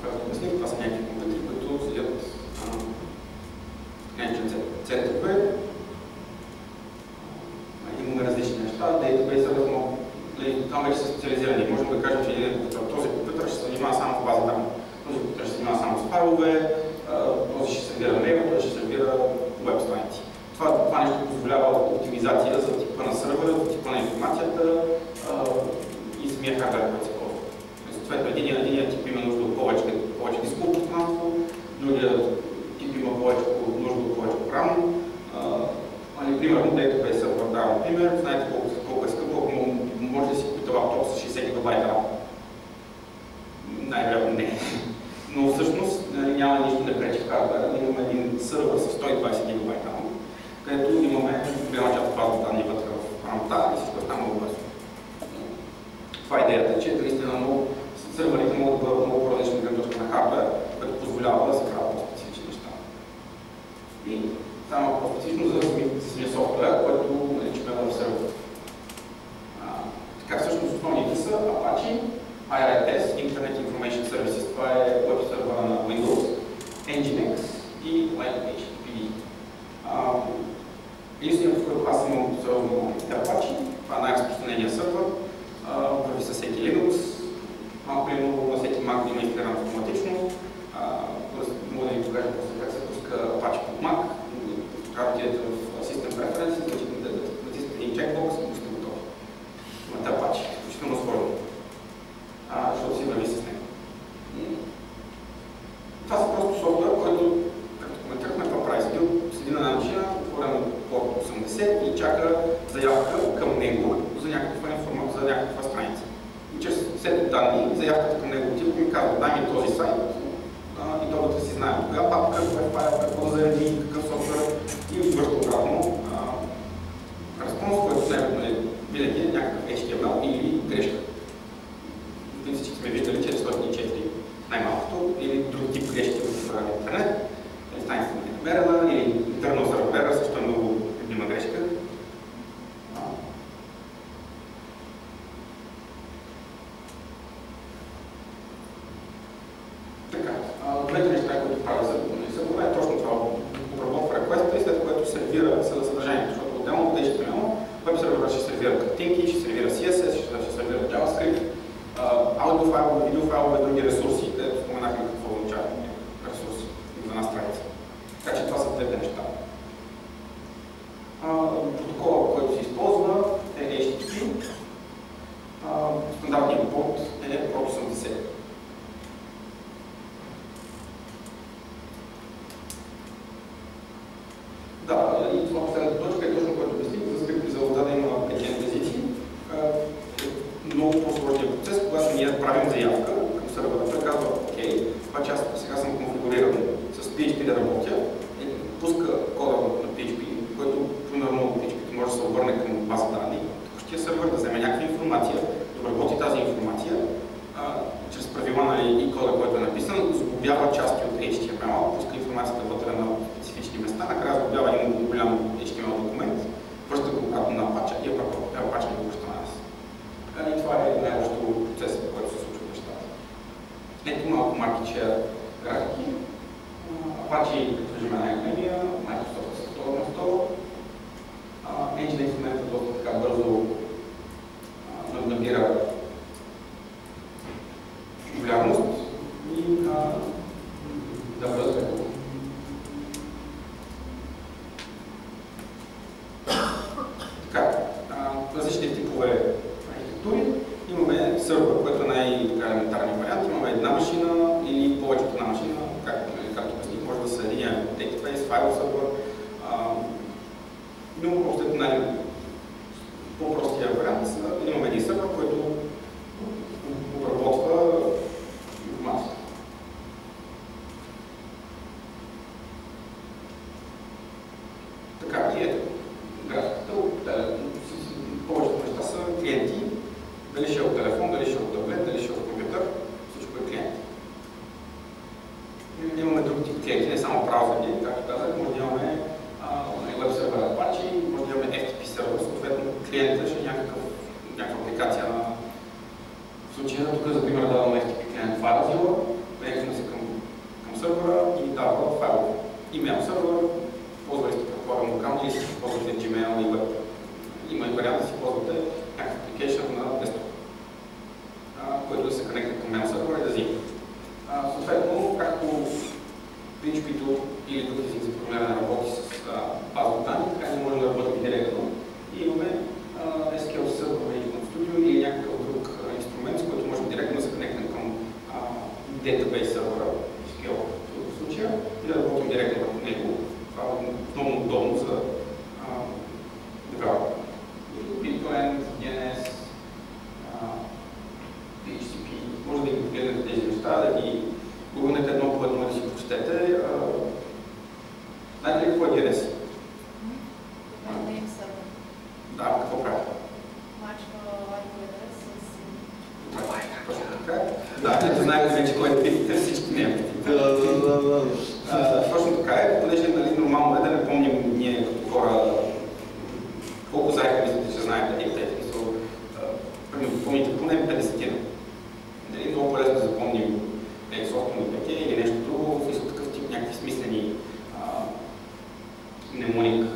както обясних, това са някакви компютри, които седят някакви центрове. Имаме различни неща, database там вече са специализирани. Можем да кажем, че този компютър ще се занимава само с база данни. Този компютър ще се занимава само с файлове, този ще сервира мейл, този ще сервира веб страници. Това нещо позволява оптимизация за типа на сървъра, за типа на информацията и самия хардвер, който се ползва. Съответно, единият тип има нужда от повече дисково пространство, другия тип има нужда от повече програмно. Примерно, database server давам пример, знаете колко е скъпо, ако сървър с 120 гигабайта, където имаме голяма част от база данни вътре в рамта и всичко става много бързо. Това е идеята, че наистина много сървърите могат да бъдат много по-различни от гледна точка на хардуер, което позволява да се правят по-специфични неща. И само по-специфично за самия софтуер, който наричаме в сървър. Така всъщност основните са Apache, IRIS, Internet Information Services, това е веб сървъра на Windows, Nginx и LightHTTPD. Единствено, в който аз имам сървър на Apache, това е най-разпространения сървър, върви с всеки Linux, малко или много на всеки Mac има инсталиран автоматично. Мога да ви покажа после как се пуска Apache под Mac. Трябва да отидете в System Preferences, натиснете един чекбокс и сте готови. Имате Apache, изключително скоро, защото си върви с него. Това са просто софтуер, който, както коментирахме, това прави седи на една машина, отворен порт 80 и чака заявка към него за някаква информация, за някаква страница. И чрез сет данни, заявката към него отива и ми казва, дай ми този сайт и той вътре си знае кога папка, кога е файл, какво да зареди, какъв софтуер и върху обратно респонс, който е винаги някакъв HTML или грешка. Всички сме виждали 404 най-малкото или друг тип грешки в интернет. Страницата не е намерена или интернал сервера също е много любима грешка. Така, двете неща, които правя за сървъра е точно това. Обработва реквеста и след което сервира съдържанието, защото отделно от HTML веб сервера ще сервира картинки, ще сервира CSS, ще сервира JavaScript, аудиофайлове, видеофайлове, други ресурси, където споменахме какво означава ресурси за една страница. Така че това са двете неща. Протоколът, който се използва е HTTP. Стандартният порт е порт 80. Да, и това последната точка е точно което обясних за скрипти за вода да има печен езици. Много по-сложния процес, когато ние правим заявка към сървъра, той казва, окей, това че аз сега съм конфигуриран с PHP да работя, пуска кода на PHP, който примерно PHP може да се обърне към база данни, текущия сървър да вземе някаква информация, да обработи тази информация, чрез правила и кода, който е написан, сглобява части от HTML, пуска информацията вътре на специфични места, накрая сглобява един голям HTML документ, връща го обратно на Apache и Apache не го връща на нас. И това е най-лошото процес, в който се случва нещата. Ето малко market share графики. Apache, като виждаме най-големия, Microsoft с второ място. Nginx в момента доста така бързо набира популярност и да бързо е. Така, различни типове архитектури. Имаме сървър, който е най-елементарният вариант. Имаме една машина или повече от една машина, както обясних, може да се единия database, файл сървър. Но още по-простия вариант имаме един сървър, който обработва информация. Така, и ето графиката. Повечето неща са клиенти. Дали ще е от телефон, дали ще е от таблет, дали ще е от компютър, всичко е клиент. Имаме друг тип клиенти, не само браузъри, както казах, може да имаме веб сервер Apache, може да имаме FTP сервер, съответно клиента ще е някаква апликация на случая. Тук за пример даваме FTP клиент FileZilla, конектваме се към сървъра и дава файлове. Имейл сервер, ползвали сте предполагам локално или си ползвате Gmail и Web. Има и вариант да си ползвате някакъв application на десктоп, който да се конектва към mail сервера и да взима. Съответно, както PHP-то или друг език за програмиране работи с база данни, така не може да работи директно. И имаме SQL Server Management Studio или някакъв друг инструмент, с който можем директно да се Да, ето знаете вече кой е питате, всички не е питате. Да. Точно така е, понеже нормално е да не помним ние като хора колко заедно мислите, че знаете хиптети. Помните поне 50-тина. Много по-лесно да запомним собствено пътя или нещо друго, в такъв тип някакви смислени мнемоник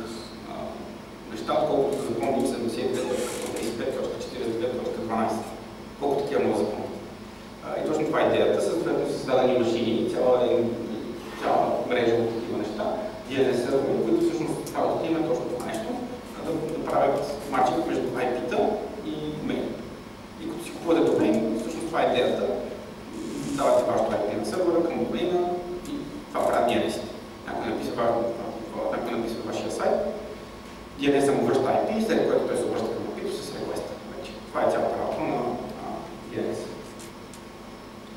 неща, отколкото да запомним 75.35.42.12. Колко такива може да запомним. И точно това е идеята. Съответно са създадени машини, цяла мрежа от такива неща, DNS сервери, които всъщност работата им е точно това нещо, да правят матчинг между IP-та и домейн. И като си купувате домейн, всъщност това е идеята. Давате вашето IP на сервера към домейна и това правят DNS-ите. Някой написва вашия сайт, DNS му връща IP, след което той се обръща към IP-то с request-а. Това е цялата работа на DNS.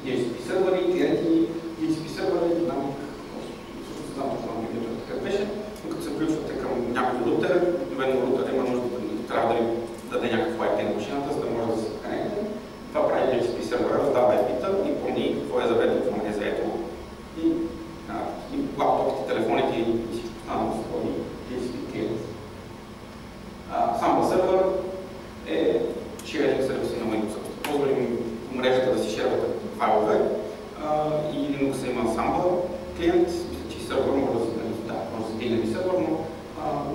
DHCP сервери, клиенти, DHCP сервери, динамик, всъщност знам точно на библиотека така беше, но като се включвате към някой рутер, обикновено рутер има нужда, трябва да ви даде някакво IP на машината, за да може да се поканете. Това прави DHCP сервера, раздава IP-та и помни какво е заведено, какво не е заето. И лаптопите, телефоните и всичко останало са ходи DHCP клиент. Сам сервер е ширение сервиси на Windows. Позволим мрежата да си шервате файлове и Linux има Samba клиент, мисля, че сервер може да се дигне и сервер, но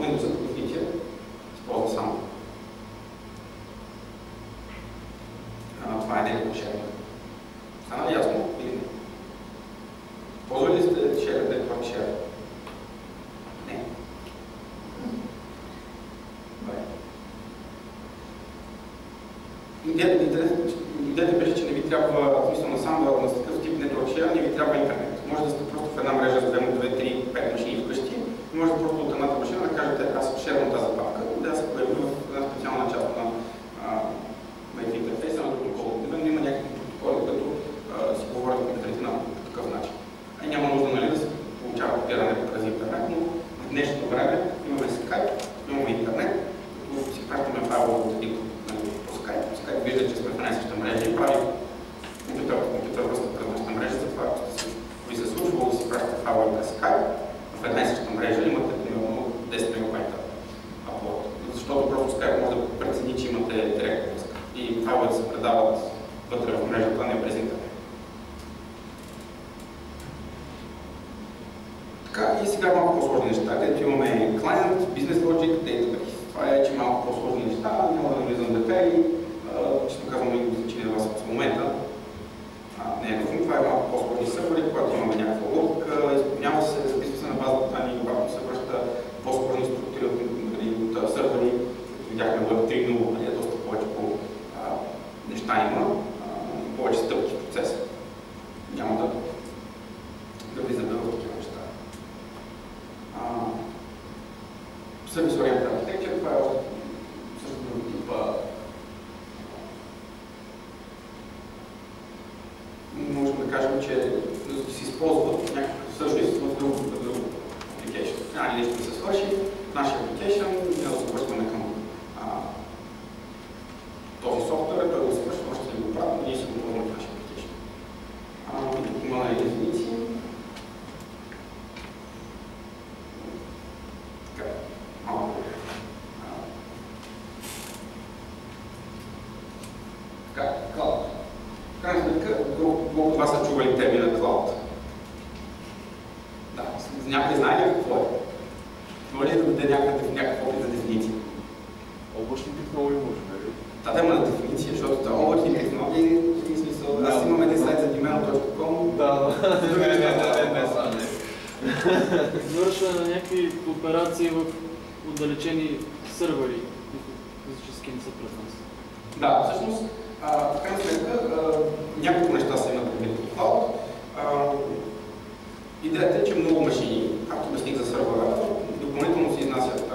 Windows като дефиниция използва Samba. Това е негово шервер. Стана ли ясно или не? Ползвали ли сте шервер, network шервер? Не. Идеята беше, че не ви трябва, в смисъл на сам на такъв тип network share, не ви трябва интернет. Може да сте просто в една мрежа с 2, 3, 5 машини вкъщи и може просто от едната машина да кажете, аз шервам тази папка, да се появи в една специална част на интерфейса на протокола. Именно има някакви протоколи, които си говорят в компютрите на такъв начин. Няма нужда да се получава копиране през интернет, но в днешното време имаме Skype, имаме интернет, като си пращаме файлове от един по Skype. Skype вижда, че сме в една съща мрежа и прави компютър връзка през нашата мрежа, затова ви се случва да си пращате файлове през Skype, в една и съща мрежа имате примерно 10 мегабайта апплод. Защото просто Skype може да прецени, че имате директна връзка и файловете се предават вътре в мрежата, не през интернет. Така, и сега малко по-сложни неща, където имаме client, business logic, database. Това е, че малко по-сложни неща, няма да влизам в детайли, често казвам и значение на вас в момента. Не е нужно, това е малко по-сложни сървъри, когато имаме някаква логика, изпълнява се, записва се на базата данни, обратно се връща по-сложни структури от сървъри, като видяхме в 3.0, е доста повече неща има, повече стъпки в процеса. Няма да влизаме в такива неща. Service Oriented Architecture, това е също друг тип. Можем да кажем, че се използват някакъв сервис в друг application. Трябва ли нещо да се свърши в нашия application, ние да се връщаме към този софтуер, той да се връща още и обратно, ние се го ползваме в нашия application. Тук има дефиниции. Cloud. В крайна сметка, колко от вас са чували термина Cloud? Да, някой знае ли какво е? Може ли да даде някакъв опит за дефиниция? Облачни технологии може би. Да, има на дефиниция, защото това облачни технологии, в смисъл, аз имам един сайт за gmail.com. Да, не. Извършване на някакви операции в отдалечени сървъри, физически не са пред нас. Да, всъщност, в крайна сметка, няколко неща са имат предвид от Cloud. Идеята е, че много машини, както обясних за сървъра, допълнително се изнасят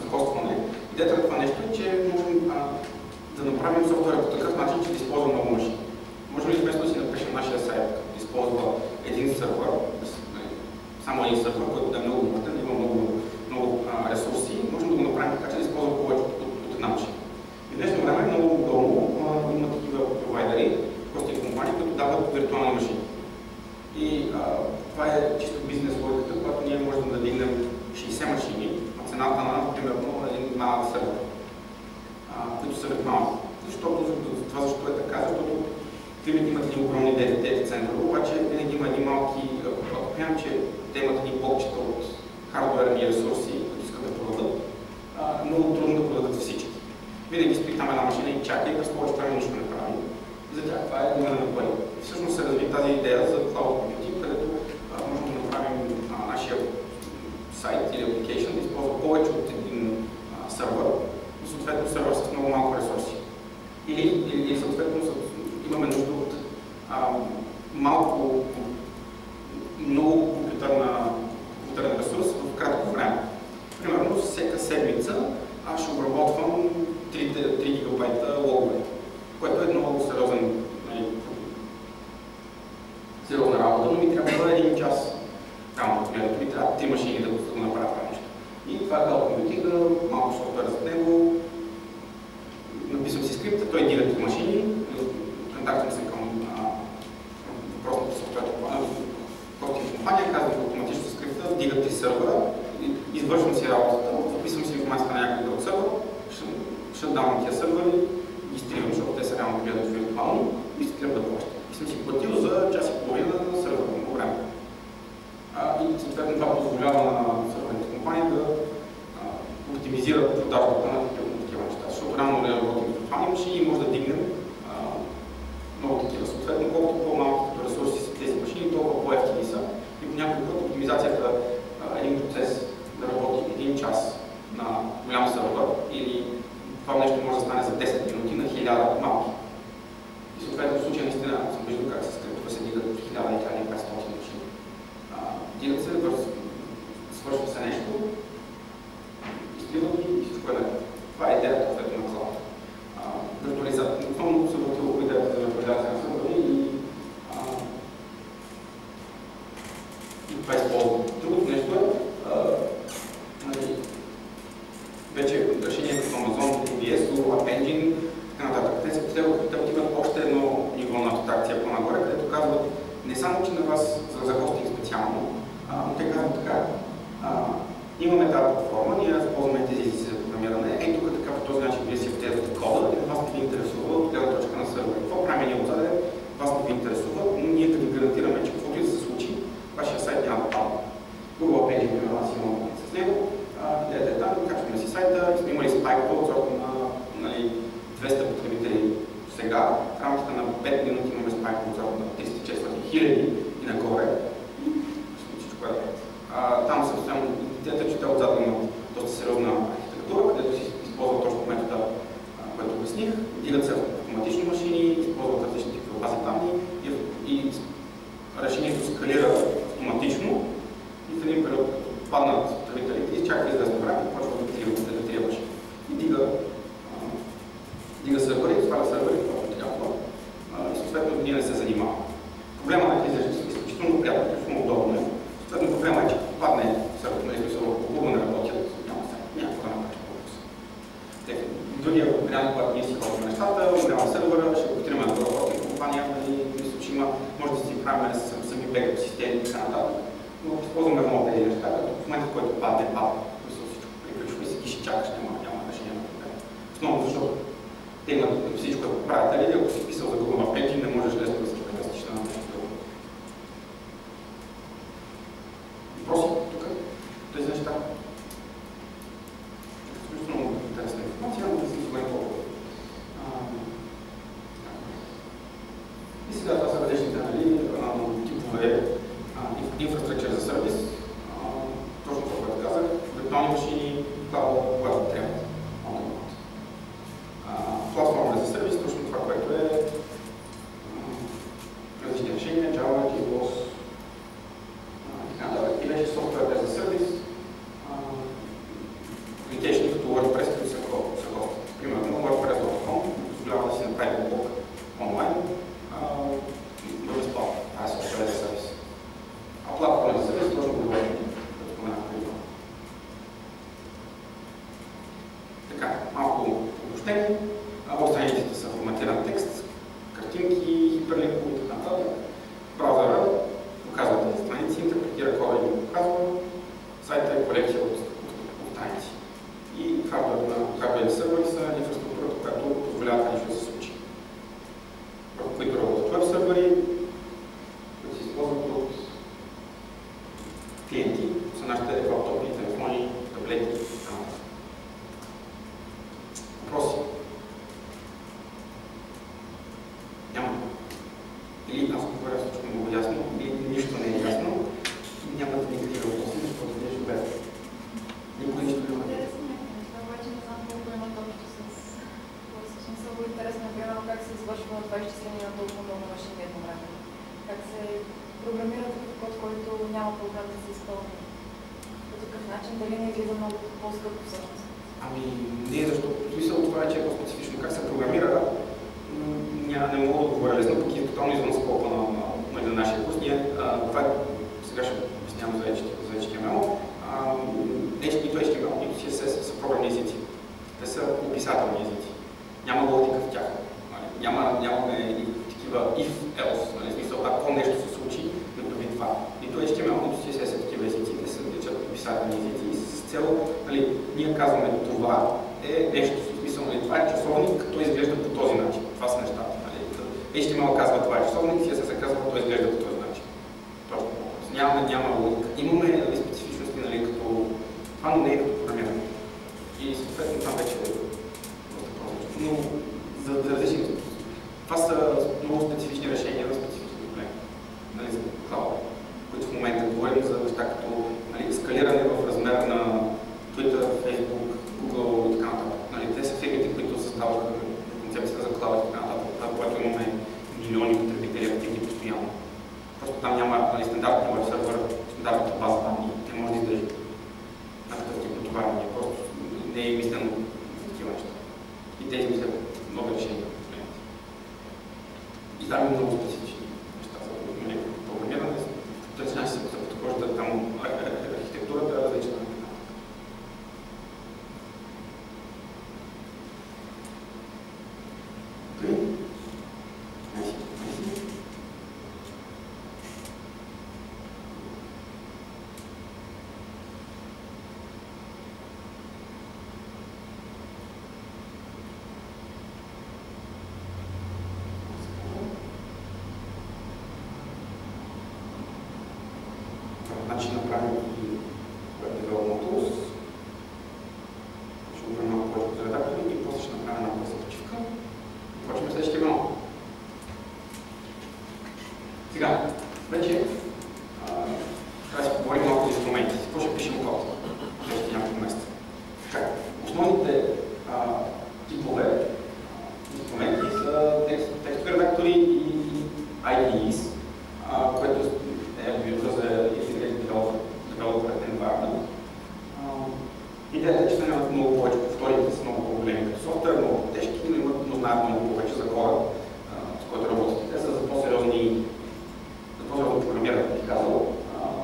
за хостване. Идеята на това нещо е, че можем да направим софтуера по такъв начин, че да използва много машини. Може ли вместо да си напишем нашия сайт, като използва един сървър, само един сървър, който да е много мощен, да има много ресурси, можем да го направим така, че да използва повече от една машина. И в днешно време много удобно има такива сред малки. Защо е така? Защото фирмите имат едни огромни дата центрове, обаче винаги има едни малки, ако приемам, че те имат едни блокчета от хардуерни ресурси, които искат да продадат, много трудно да продадат всички. Винаги стои там една машина и чака и през повече време нищо не прави. И за тях това е губене на пари. Всъщност се разви тази идея за Cloud Computing, където можем да направим нашия сайт или application да използва повече от един сървър, и съответно сървър с много малко ресурси. Или съответно имаме нужда от много компютърен ресурс в кратко време. Примерно, всяка седмица аз ще обработвам 3 гигабайта логове, което е много сериозна работа, но ми трябва да 1 час. Ми трябва 3 машини да го направят това нещо. И това е Cloud Computing, малко софтуер за него. Написвам си скрипта, той дига 3 машини, контактвам се към въпросната софтуер компания, казвам автоматично скрипта, дига 3 сървъра, извършвам си работата, записвам си информацията на някакъв друг сървър, шътдаунвам тия сървъри, ги стривам, защото те са реално гледат виртуално и се трябва да плаща. И съм си платил за час и половина на сървърно време. И съответно това позволява на сървърните компании да оптимизират продажбата на такива неща. Защото рано да работим в виртуални машини и може да дигнем много такива. Съответно, колкото по-малко като ресурси са тези машини, толкова по-евтини са. И по някой път оптимизацията един процес да работи 1 час на голям сървър или това нещо може да стане за 10 минути на 1000 малки. И съответно в случая наистина съм виждал как се скриптове се дигат 1500 машини. Дигат се, свършва се нещо, изтриват и всичко е наред. Това е идеята на Cloud. Виртуализация. Основно се въртила идеята за виртуализация на сървъри и това използвам. Другото нещо е вече решение като Amazon, AWS, Google App Engine, така нататък. Те отиват още едно ниво на абстракция по-нагоре, където казват не само, че на вас за хостинг специално, но те казват така. Имаме тази платформа, ние използваме тези езици за програмиране. Ей, тук така по този начин вие си втезате кода и вас не ви интересува от гледна точка на сървър. Какво правим ние отзаде? Вас не ви интересува, но ние да ви гарантираме, че каквото и да се случи, вашия сайт няма да падне. Google Page, примерно, аз имам с него. Идеята е там, качваме си сайта, сме имали спайк от сорта на 200 потребители сега. В рамките на 5 минути имаме спайк от сорта на 300-400 хиляди и нагоре. Всичко е. Там съвсем идеята е, че те отзад имат доста сериозна архитектура, където си използват точно метода, който обясних. Дигат се автоматично машини, използват различни типове бази данни и решението скалира автоматично и в един период паднат потребителите, изчаква известно време и почва да трия машини. И дига сървъри, сваля сървъри, което трябва. И съответно ние не се занимаваме. Проблема на тези е изключително приятно, изключително удобно. Съответно проблема е, че падне сървър, но измисъл, ако не работят, няма да направи по-късно. Другия вариант, когато ние си ходим нещата, няма сървъра, ще го тримаме да работим компания, мисля, че има, може да си правим сами бекъп системи и така нататък. Но използваме много тези неща, като в момента, в който падне, всичко приключва и си ще чакаш, няма решение на проблема. Основно защото те имат всичко да правят, или ако си писал за Google App Engine, не можеш лесно да се прекъснеш на нещо друго. Въпроси тук? Тези неща? Изключително интересна информация, но да се изгледа колко. И сега това са различните типове инфраструктура за сервис. Точно това, което казах. Виртуални машини, когато трябва. Платформа за сервис, точно това, което е различни решения, Java, JBoss и така нататък. И вече софтуер за сервис, application като WordPress, които са гост. Примерно WordPress.com позволява да си направи блог онлайн безплатно. Това е софтуер за сервис. А платформа за сервис точно го говорим, като споменах преди това. Така, малко обобщение. Страниците са форматиран текст, картинки, хиперлинкове и така нататък. Браузъра показва тези страници, интерпретира кода и го показва. Сайта е колекция от страници. И хардуерни сървъри са инфраструктурата, която позволява това нещо да се случи. Върху които работят веб сървъри, които се използват от клиенти, са нашите лаптопи, телефони, таблети и така нататък. Въпроси? Няма. Или аз говоря всичко много ясно, или нищо не е ясно, и нямате никакви въпроси, защото не е добре. Никой нищо не има. Обаче не знам колко имат общо с... Всъщност много интересно е примерно как се извършва това изчисление на толкова много машини едновременно. Как се програмира такъв код, който няма проблем да се изпълни. По такъв начин дали не излиза много по-скъпо всъщност? Ами не, защото смисъл това е, че е по-специфично. Как се програмира, не мога да отговоря лесно, пък и тотално извън скопа на нашия курс. Ние, това сега ще обяснявам за HTML. Нито HTML, нито CSS са програмни езици. Те са описателни езици. Няма логика в тях. Нямаме такива if-else, в смисъл, ако нещо се случи, не прави това. Нито HTML, нито CSS са такива езици, те са описателни езици и с цел, ние казваме това е нещо, в смисъл, това е часовник, той изглежда по този начин. Това са нещата. HTML казва това е часовник, CSS казва той изглежда по този начин. Няма логика. Имаме специфичности, като това, но не е като програмиране. И съответно там вече е доста просто. Но за различни. Това са много специфични решения за специфични проблеми. За клауд, които в момента говорим за неща като скалиране в размер на Twitter, Facebook, Google и така нататък. Те са фирмите, които създаваха концепцията за клауд и така нататък, което имаме милиони потребители активни постоянно. Просто там няма стандартния веб сървър, стандартната база данни, те може да издържат на такъв тип отоварвания. Просто не е мислено за такива неща. И те измислят много решения. И там има много специфични неща за програмиране. Този начин се подхожда там архитектурата е различна. Значи направим и Web Development Tools. Ще говорим малко повече за редактори и после ще направим една бърза почивка. Почваме следващия малко. Сега, вече трябва да си поговорим малко за инструменти. Какво ще пишем код? Следващите няколко месеца. Основните типове инструменти са текстови редактори и IDEs, което е бюджет за developer environment. Идеята е, че нямат много повече повторите, са много по-големи като софтуер, много по-тежки, но знаят много повече за хора, с който работят. Те са за по-сериозни програмиране, бих казал.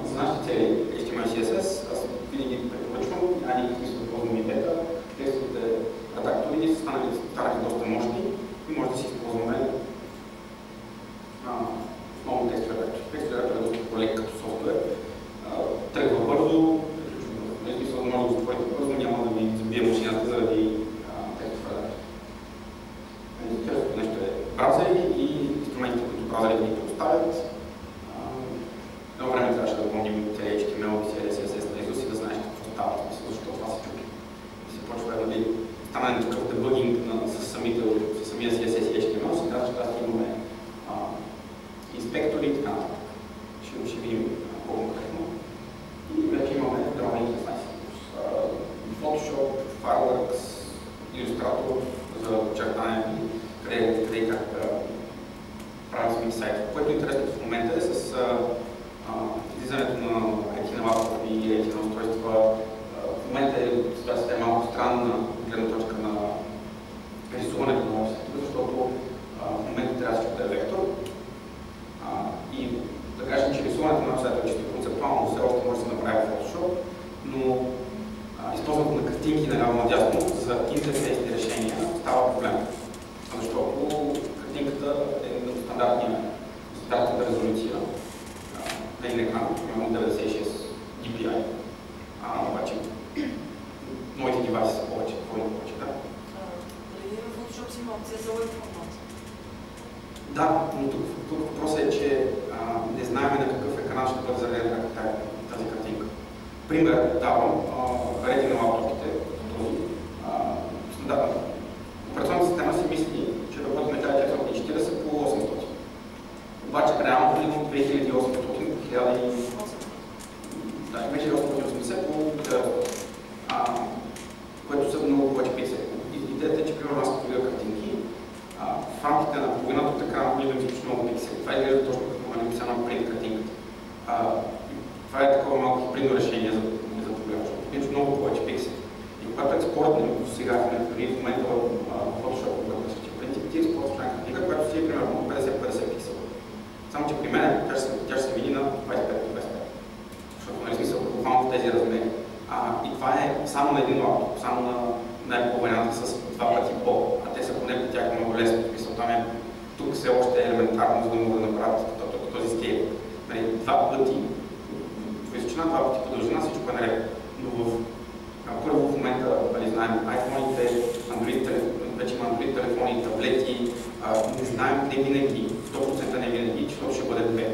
За нашите цели HTML и CSS, аз винаги препоръчвам, няма никакъв смисъл да ползвам идеята. Текстовите редактори са станали доста мощни и може да си използваме много текстови редактори. Текстови редактор е доста по-лек като софтуер. Тръгва бързо, в смисъл може да го затворите бързо, няма да ви забие машината заради текстов редактор. Интересното нещо е браузери и инструментите, които браузерите ни предоставят. Едно време трябваше да помним целия HTML и целия CSS на изус и да знаеш какво става, защо това се чуки. И се почва да стане такъв дебъгинг с самите има опция за web формат. Да, но тук въпросът е, че не знаем на какъв екран ще бъде заведена тази картинка. Пример давам, реди на лаптопите, този. Операционната система си мисли, че работи на 440 по 800. Обаче реално примерно 2800 по 2880 по 900, което са много повече пиксели. Идеята е, че примерно аз погледам картинки, в рамките на половината от екрана виждам всичко много пиксели. Това изглежда точно като манипулирана принт картинката. Това е такова малко хибридно решение за проблема, защото виждам много повече пиксели. И когато експортнем сега, в момента в Photoshop, в принцип, ти експортваш една картинка, която си е примерно 50-50 пиксела. Само че при мен тя ще се види на 25-25. Защото не е смисъл буквално в тези размери. И това е само на един лаптоп, само на Apple варианта с 2 пъти по, а те са поне по тях много лесно. Тук все още е елементарно, за да могат да направят този скейл. 2 пъти по височина, 2 пъти по дължина, всичко е наред. Но първо в момента, знаем iPhone-ите, вече има Android телефони, таблети, не знаем, не винаги, 100% не винаги, числото ще бъде 2.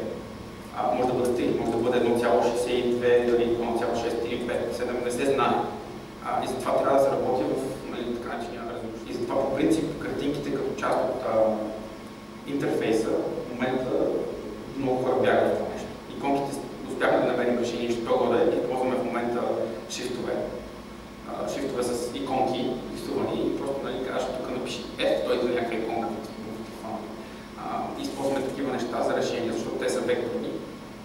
Може да бъде 3, може да бъде 1,62, 1,645, 7, не се знае. И затова трябва да се работи в така начиния резолюция. И затова по принцип картинките като част от интерфейса в момента много хора бягат в това нещо. Иконките успяхме да намерим решение, че това года използваме в момента шрифтове. Шрифтове с иконки рисувани и просто кажеш тук напиши F, той идва някаква иконка в телефона. Използваме такива неща за решения, защото те са векторни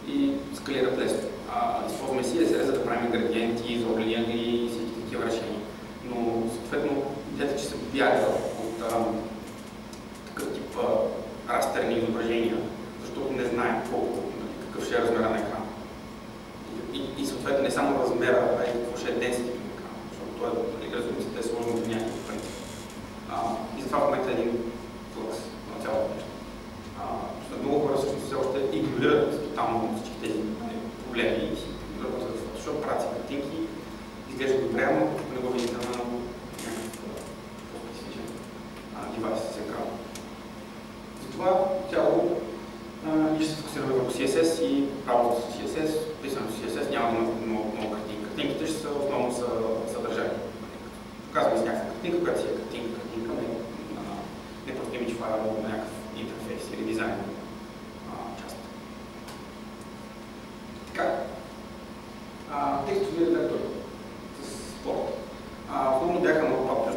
и скалират лесно. Използваме CSS, за да правим градиенти, заоблияни и всички такива решения. Но съответно идеята, че се бяга от такъв тип растерни изображения, защото не знаем какъв ще е размера на екрана. И съответно не само размера, а и какво ще е density на екрана, защото резолюцията е сложна до някакъв принцип. И затова в момента е един флъкс на цялото нещо. Много хора всъщност все още игнорират тотално всички тези проблеми и си работят в Photoshop, правят си картинки, изглежда добре, но не го видите на някакъв по-специфичен девайс с екран. Затова цяло ние ще се фокусираме върху CSS и работата с CSS. Писано с CSS няма да има много картинки. Картинките ще са основно съдържание. Показваме с някаква картинка, която си е картинка, не просто имидж файл на някакъв интерфейс или дизайн част. Така. Текстови редактори с спорт. Основно бяха на Pub++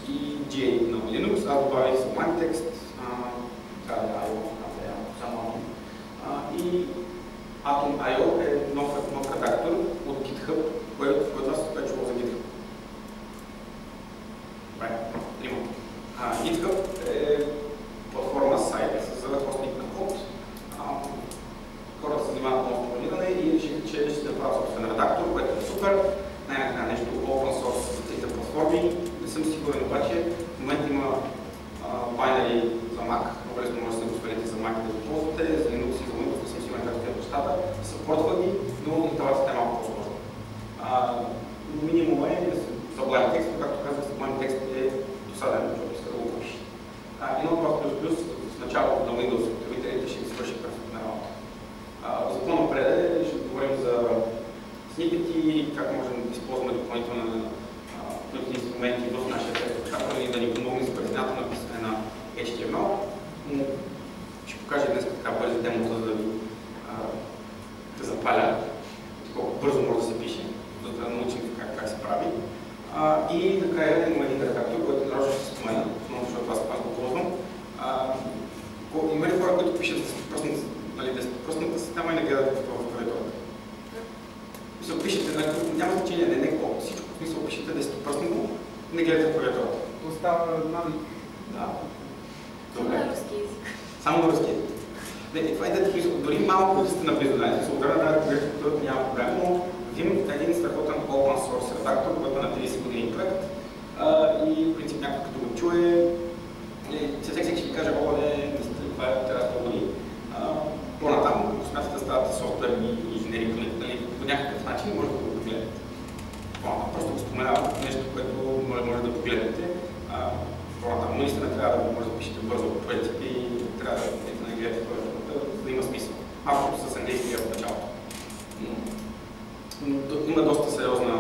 и J на Linux. Аз добавих Sublime Text, само и Atom.io е нов редактор от GitHub, който аз вече чувал за GitHub. GitHub е платформа, сайт за хостинг на код. Хората се занимават много с програмиране и решиха, че ще се направят собствен редактор, което е супер. Най-накрая нещо open source за трите платформи. Не съм сигурен обаче, в момента има binary за Mac, много лесно може да се го свалите за Mac и да го ползвате, за Linux и за Windows, не съм сигурен как стоят нещата, съпортва ги, но инсталацията е малко по-сложна. Минимум е Sublime Text, както казах, Sublime Text е досаден, защото иска да го купиш. Едно Pub++ в началото на Windows потребителите ще ги свърши перфектна работа. За по-напред ще говорим за снипети, как можем да използваме допълнителни инструменти в нашия текст, и да ни помогне за бързината на писане на HTML. Но ще покажа днес така бързи демото, за да ви запаля колко бързо може да се пише, за да научим как се прави. И накрая имаме един редактор, който нарочно ще се спомена, защото аз го ползвам. Има ли хора, които пишат десетопростната система и не гледат в клавиатурата? Мисля, пишете, няма значение, не код, всичко. В смисъл, пишете десетопростната, не гледате в клавиатурата. То става навик. Да. Само на руски език. Само на руски език. Това е дето, дори малко да сте наблизо, се отграда да клавиатурата няма проблем, но Vim е един страхотен open source редактор, който е на 30 години проект и в принцип някой като го чуе, всеки ще ви каже, това е трябва да бъде. По-натам, ако смятате да ставате софтуерни инженери по някакъв начин, може да го погледнете. Просто го споменавам нещо, което може да погледнете по-натам. Но наистина трябва да може да пишете бързо по принцип и трябва да гледате да има смисъл. Малко с английски в началото. Има доста сериозен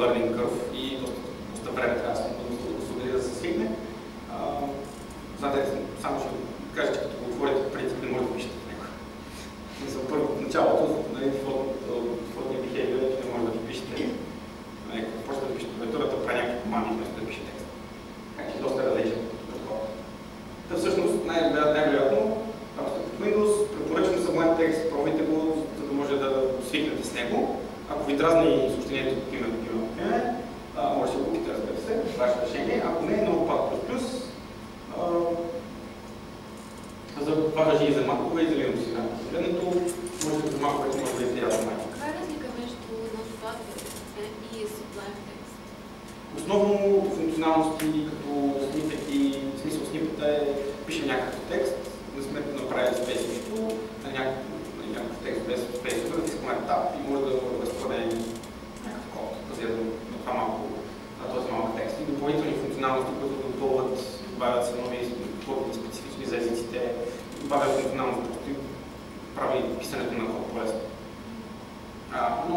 learning curve и доста време трябва да се да се свикне. Знаете, само ще кажа, че като го отворите, в принцип не може да пишете в него. Първо в началото, дефолтния behavior, не може да пишете. Просто да пишете клавиатурата, прави някакви команди, вместо да пише текст. Така че доста различен подход. Та всъщност най-вероятно, ако сте под Windows, препоръчвам Sublime Text, пробвайте го, за да може да свикнете с него. Ако ви дразни съобщението от името, може да се купите, разбира се, ваше решение. Ако не, Notepad++, това важи и за Mac и за Linux. Погледнато, може да за Mac, което може да е ясно. Каква е разлика между Notepad и Sublime Text? Основно функционалности като снипети, в смисъл снипета е пише някакъв текст, не сме направили спейсовито, на някакъв текст без спейсове, да искаме tab и може да разкладе някакъв код, базирано на това този малък текст. И допълнителни функционалности, които допълват, добавят се нови специфични за езиците, добавят функционалност, просто прави писането на код по-лесно. Но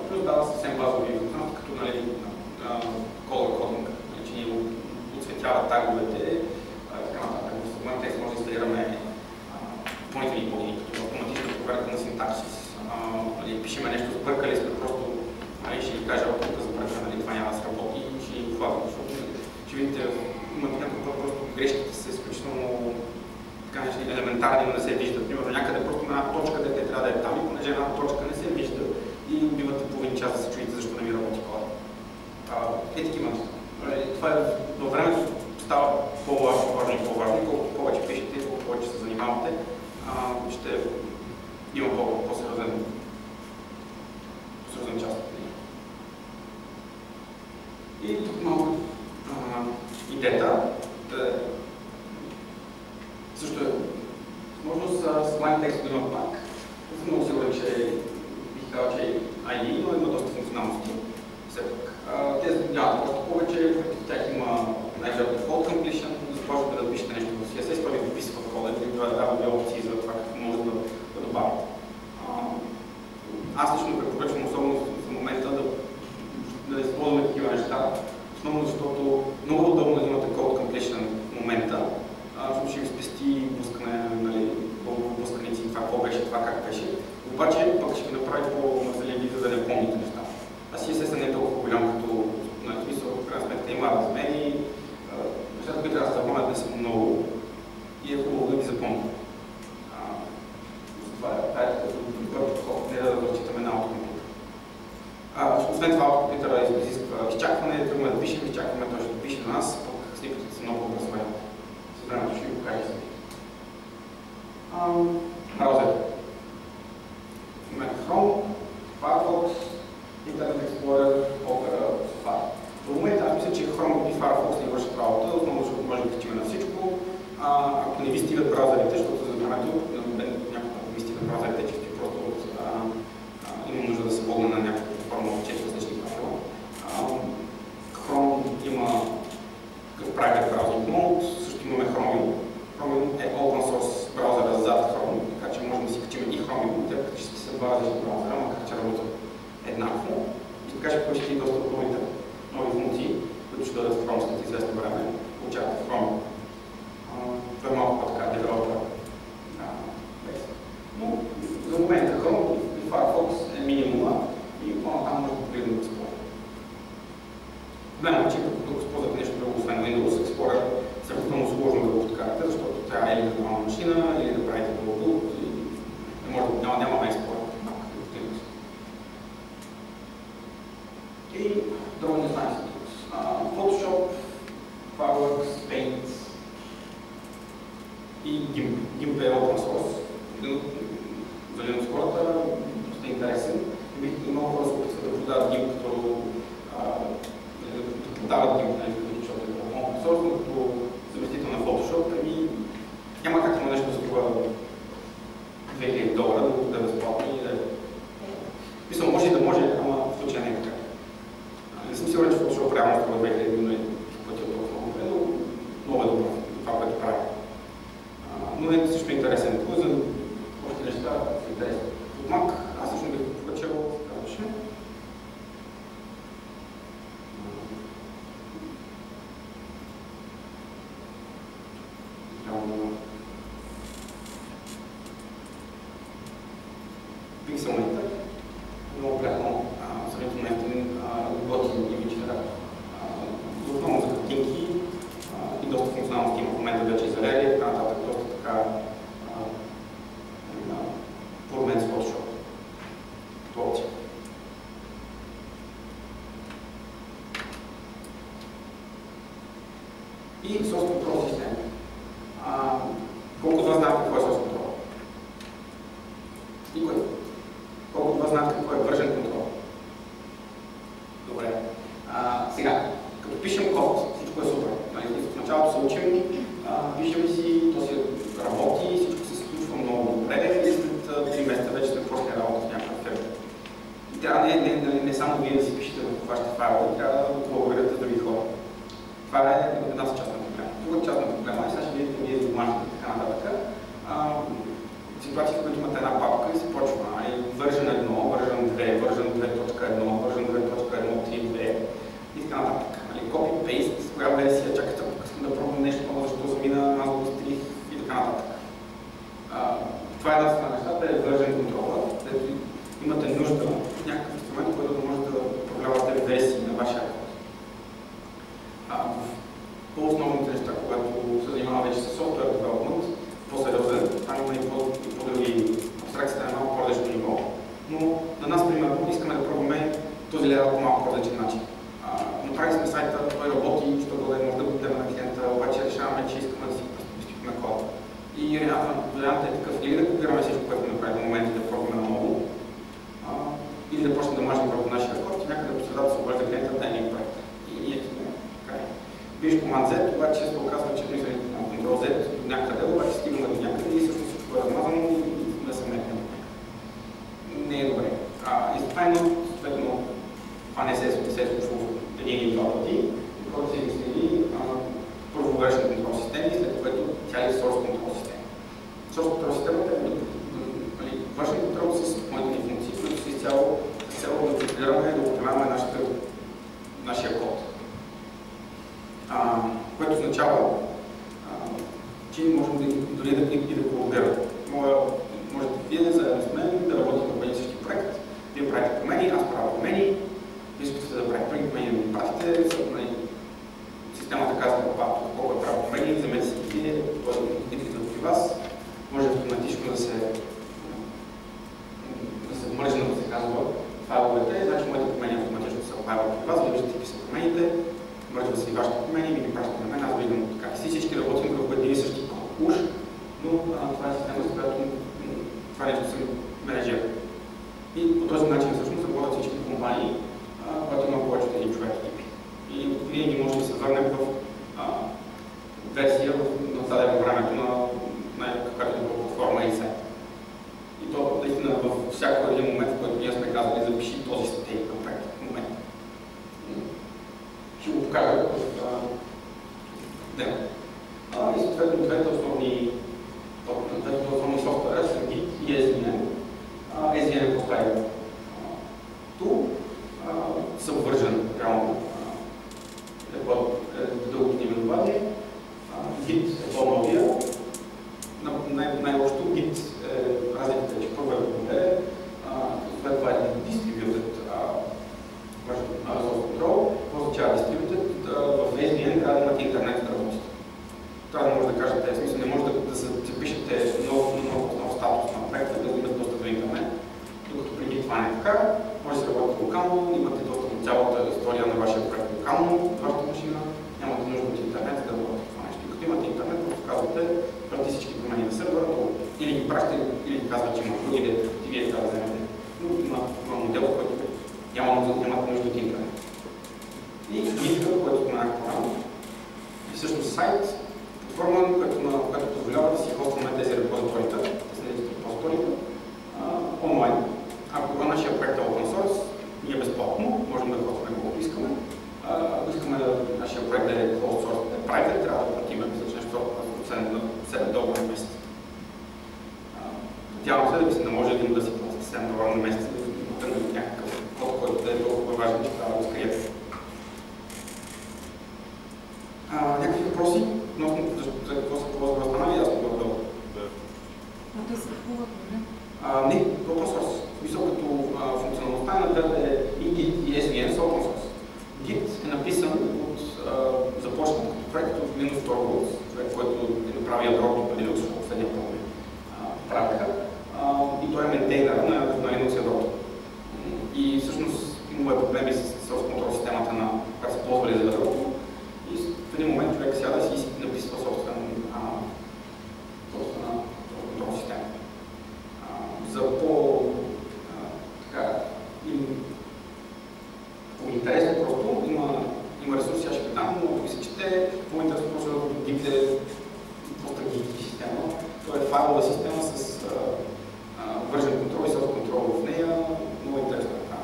плюс дава съвсем базови функционалности, като color coding, че ни отсветява таговете, така нататък. В Sublime Text може да инсталираме допълнителни плагини, като автоматична проверка на синтаксис. Пишеме нещо сбъркали сме, просто ще ни кажа тук забъркане, това няма да сработи и ще ни хватим, защото ще видите, имате някакъв път просто грешките са изключително елементарни, но не се виждат. Примерно някъде просто на една точка, където трябва да е там и понеже една точка не се вижда и убивате половин час да се чуете защо не ви работи кода. Такива неща. Това във времето става по-важно и по-важно, колкото повече пишете, колкото повече се занимавате, ще има по-сериозен част от нея. И тук малко идеята също е възможност с Sublime Text да има пак. Не съм много сигурен, че бих казал, че е IE, но има доста функционалности. Все пак. Те нямат още повече, в тях има най-вероятно default completion, започвате да пишете нещо в CSS, това ви дописва в кода, и това дава две опции за това какво може да добавите. Аз лично препоръчвам, особено в момента, да използваме такива неща, основно защото много удобно да имате code completion в момента, защото ще ви спести блъсканици, това какво беше, това как беше. Обаче пък ще ви направи по-мързелив вид, за да не помните неща. А CSS не е толкова голям, като на смисъл, в крайна сметка има размери, нещата, които трябва да запомнят не са много и е хубаво да ги запомнят. Това е добър подход, не да разчитаме на автокомпютър. Освен това, автокомпютъра изисква изчакване, тръгваме да пишем, изчакваме той ще допише на нас, пък снипетите са много по-размерни. С времето ще ви покажа за браузер. Имаме Chrome, Firefox, Internet Explorer, Opera, Safari. В момента аз мисля, че Chrome и Firefox не вършат работа, основно защото може да качим на всичко. Ако не ви стигат браузерите, защото за времето някакво ви стигат браузерите, че просто има нужда да се логне на някаква платформа от 4 различни правила. Chrome има такъв private browsing mode, също имаме Chromium. Chromium е open source браузъра зад Chrome, така че можем да си качим и Chromium, тъй като ще са два различни браузъра, макар че работят еднакво. И така ще получите и доста нови функции, които ще дадат в Chrome след известно време, получавате в Chrome. Това е малко по-така девелопер. Но за момента Chrome и Firefox е минимума и по-натам може да погледнем да използваме. Знаем, че като използвате нещо друго, освен Windows Explorer, сравнително сложно да го откарате, защото трябва или да нова машина, или да правите друго, и нямаме Explorer. И друго не знаем се тук. Photoshop, Fireworks, Paint и GIMP. GIMP е open source. За Linux хората доста интересен. Много хора се опитват да продават GIMP, като дават GIMP, защото е open source, но като заместител на Photoshop, няма как има нещо да струва $2000 да е безплатно и да е. Мисля, може и да може, ама в случая не е така. Не съм сигурен, че Photoshop реално струва $2000 в пътя толкова много, но смисъл на много приятно сравнително ефтин готин имиджер. Основно за картинки и доста функционалности има в момента вече израели, така нататък, доста така по мен с Photoshop. Това опция. И Source Control система. Колко от вас знаят какво е Source Control? Никой? Колко от вас знаят какво е Version Control? Добре. Сега, като пишем код, всичко е супер. В началото се учим, пишем си, то си работи, всичко се случва много добре и след 3 месеца вече сме почне работа в някаква фирма. И трябва не само вие да си пишете в вашите файлове, трябва да благодарите други хора. Това е една част на проблема. Друга част на проблема е, сега ще видите вие за домашните и така нататък. Ситуации, в които имате една папка и се почва version 1, version 2, version 2.1, version 2.1.3.2 и така нататък. Copy-paste, с коя версия, чакайте, искам да пробвам нещо ново, защо замина, аз го стрих и така нататък. Това е една страна нещата, е version control, където имате нужда от някакъв инструмент, който да може да управлявате версии на вашия код. По-основните неща, когато се занимава вече с software development, по-сериозен, там има и по-други абстракцията на малко по-различно ниво, но на нас, примерно, искаме да пробваме този леят по малко по-различен начин. Направили сме сайта, той работи, защото може да го дадем на клиента, обаче решаваме, че искаме да си спестим кода. И вариантът е такъв, или да копираме всичко, което направим в момента, да пробваме наново, или да почнем да мажем върху нашия код и някъде по средата се обажда клиента, дай ни проект. И ние сме край. Пишеш команд Z, обаче се оказва, че Ctrl Z някъде, обаче стигаме до някъде и всъщност всичко е размазано и да се метнем. Не е добре. И затова има, съответно, това не се случва един или два пъти, когато се измисли първо version control системи, след което тя е source control система. Source control системата е version control с допълнителни функции, които са изцяло да контролираме и да управляваме нашия код. Което означава, че можем дори да колаборираме. Можете вие заедно с мен да работите в един същи проект, вие правите промени, аз правя промени, искате да правите други промени, да ми пратите, системата казва колко е правил промени, вземете си вие, идвате при вас, може автоматично да се мържна, да се казва файловете, значи моите промени автоматично се файлове при вас, вие виждате какви са промените, мържва се и вашите промени, ми ги пращате на мен, аз виждам така. Всички работим върху един и същи уж, но това е система, с която това нещо се менеджира. И по този начин всъщност работят всички компании, когато има повече от един човек екипи. И винаги може да се върнем в версия назад във времето на каквато е платформа и сайт. И то наистина във всяко един момент, в който ние сме казали запиши този стей на проекта в момента. Ще го покажа в демо. И съответно двете основни софтуера са Git и SVN. SVN е поставил тул, Subversion, реално е дългото именование. Git е по-новия. Най-общо Git разликата е, че първо е добре, след това е Distributed Source Control. Какво означава Distributed? В SVN трябва да имате интернет да работите. Това не може да кажете, в смисъл не може да се запишете нов статус на проекта, да имате достъп до интернет. Докато преди това не е така, може да се работи локално, имате достъп до цялата история на вашия проект локално, от вашата машина, нямате нужда от интернет, за да работите това нещо. Като имате интернет, просто казвате, прати всички промени на сервера, или ги пращате, или ги казвате, че има други идеи, и вие трябва да вземете. Но има модел, който нямате нужда от интернет. И GitHub, който споменах по-рано, е всъщност сайт, платформа, която позволява да си хостваме тези репозиторита, онлайн. Ако нашия проект е open source, ние безплатно, можем да хостваме колкото искаме. Ако искаме нашия проект да е closed source, да е private, трябва да платим за нещо $7 на месец. Надявам се да ви се наложи да си платите $7 на месец, да имате някакъв код, който да е толкова важен, че трябва да го скриете. Някакви въпроси? Относно за какво се ползва останали, аз го бъда. А те са какво, не? Не, open source. смисъл като функционалността на двете и Git и SVN са open source. Git е написан от започнат като проект от Linus Torvalds, човек, който е направил ядрото на Linux в последния проблем правиха. И той е ментейнер на Linux ядрото. И всъщност имало проблеми с source control системата, на която се ползвали за ядрото. И в един момент човек сяда и си написва собствена контрол система. За по-интересно просто има ресурси, аз ще дам, но ако се чете, по-интересно просто да Git е просто Git система. Това е файлова система с version control и source control в нея. Много интересно е така.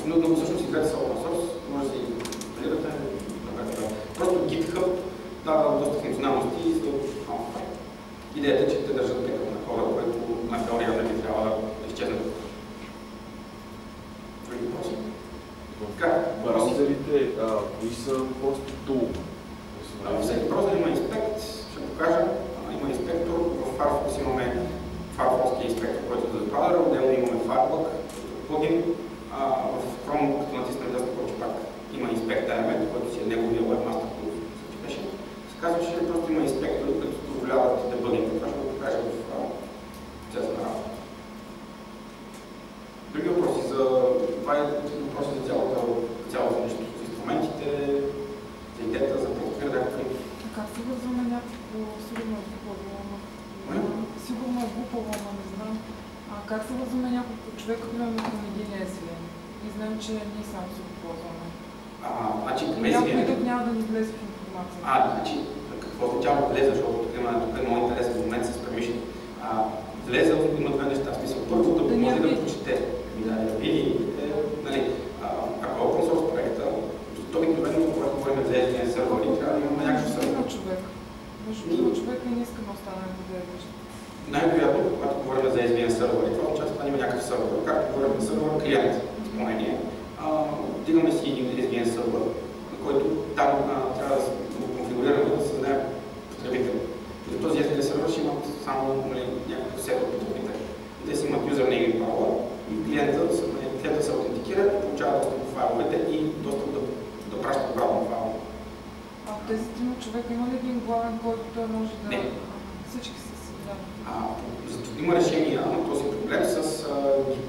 Но всъщност и двете са open source, може да си инсталирате. Просто GitHub дава доста функционалности за идеята е, че те държат бекъп на кода, което на теория да не трябва да изчезне. Други въпроси? Браузерите, кои са просто тул? Всеки браузер има инспект, ще покажа. Има инспектор, в Firefox имаме Firefox инспектор, който е за браузера, отделно имаме Firebug плагин. В Chrome, като натиснем дясно повече пак, има инспект елемент, който си е неговия webmaster, който се чепеше. Се казва, че просто има инспектори, които позволяват дебъгинг. Това ще го покажа в процеса на работа. Други въпроси за това е въпроси за цялото нещо, за инструментите, за идеята, за протокол редактори. Как се вързваме някакво сигурно глупаво, но не знам. Как се вързваме няколко човека, примерно към един SVN? И знам, че ние само се го ползваме. Някой тук няма да ни влезе в информация. Значи, какво означава влезе, защото тук е много интересен момент с permission. Влезе има две неща. В смисъл, първо да може да прочете, да види, ако е open source проекта, то обикновено, когато говорим за SVN сервери, трябва да имаме някакъв сервер. Между човека и не искам да останем да е нещо. Най-вероятно, когато говорим за SVN сервери, това означава, че има някакъв сервер. Както говорим за сервер, клиент, изпълнение. Дигаме си един SVN сервер, на който там трябва да го конфигурираме, да създаде потребител. И за този SVN сервер ще имат само някакъв сет от потребители. Те си имат юзернейм и парола и клиента се аутентикира, получава достъп до файловете и достъп да праща обратно файлове. Тези трима човека има ли един главен, който той може да... Не. Всички са си, да. Има решения на този проблем с Git,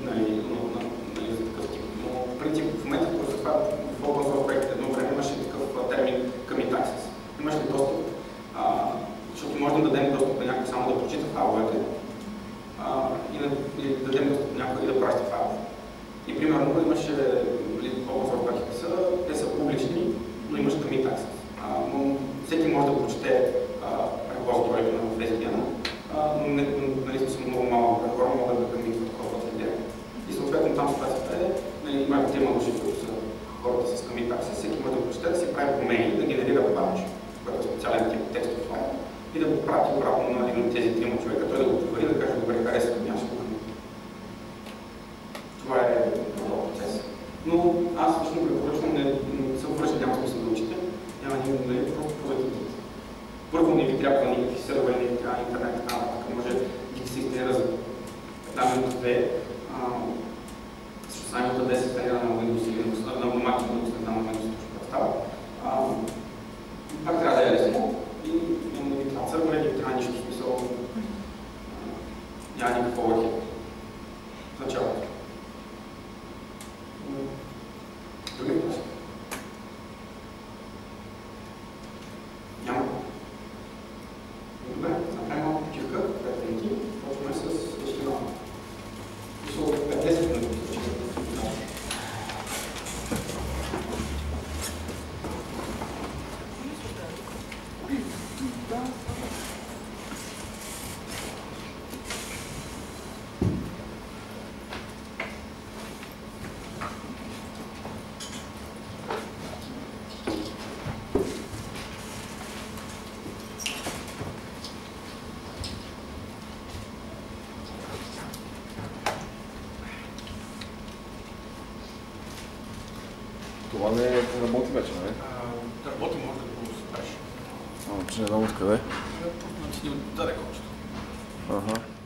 за такъв тип. Но в принцип в момента, в който това в open source проект едно време имаше такъв термин commit access. Имаш ли достъп? Защото може да дадем достъп на някой само да прочита файловете и да дадем достъп на някой и да праща файлове. И примерно имаше open source проекти те са публични, но имаш commit access. Всеки може да прочете репозиторието на SVN, но съм много малко хора могат да комитват такова идея. И съответно там ситуацията е, има тема души, които са хората с commit access, всеки може да прочете, да си прави промени, да генерира патч, който е специален тип текстов файл, и да го прати обратно на един от тези трима човека, той да го провери, да каже, добре, хареса, нямаше го комит. Това е процес. Но аз лично препоръчвам, не съм вършен, няма смисъл да учите, няма просто позитивно. Първо не ви трябва никакви сервери, не ви трябва интернет, така нататък. Може да се инсталира за 1 минута 2. С най-минута 10 инсталира на Windows или на Mac, не знам на Windows точно как става. Пак трябва да е лесно и не ви трябва сервери, не ви трябва нищо смисъл. Няма никакво лъки. В началото. Други въпроси? Няма. Добре, направим малко почивка, 5 минути, почваме с HTML. Мисля, 10 минути почивка. Това не работи вече, нали? Да работи, може да го спреш. Че не знам откъде. Просто да ти даде кочето. Ага.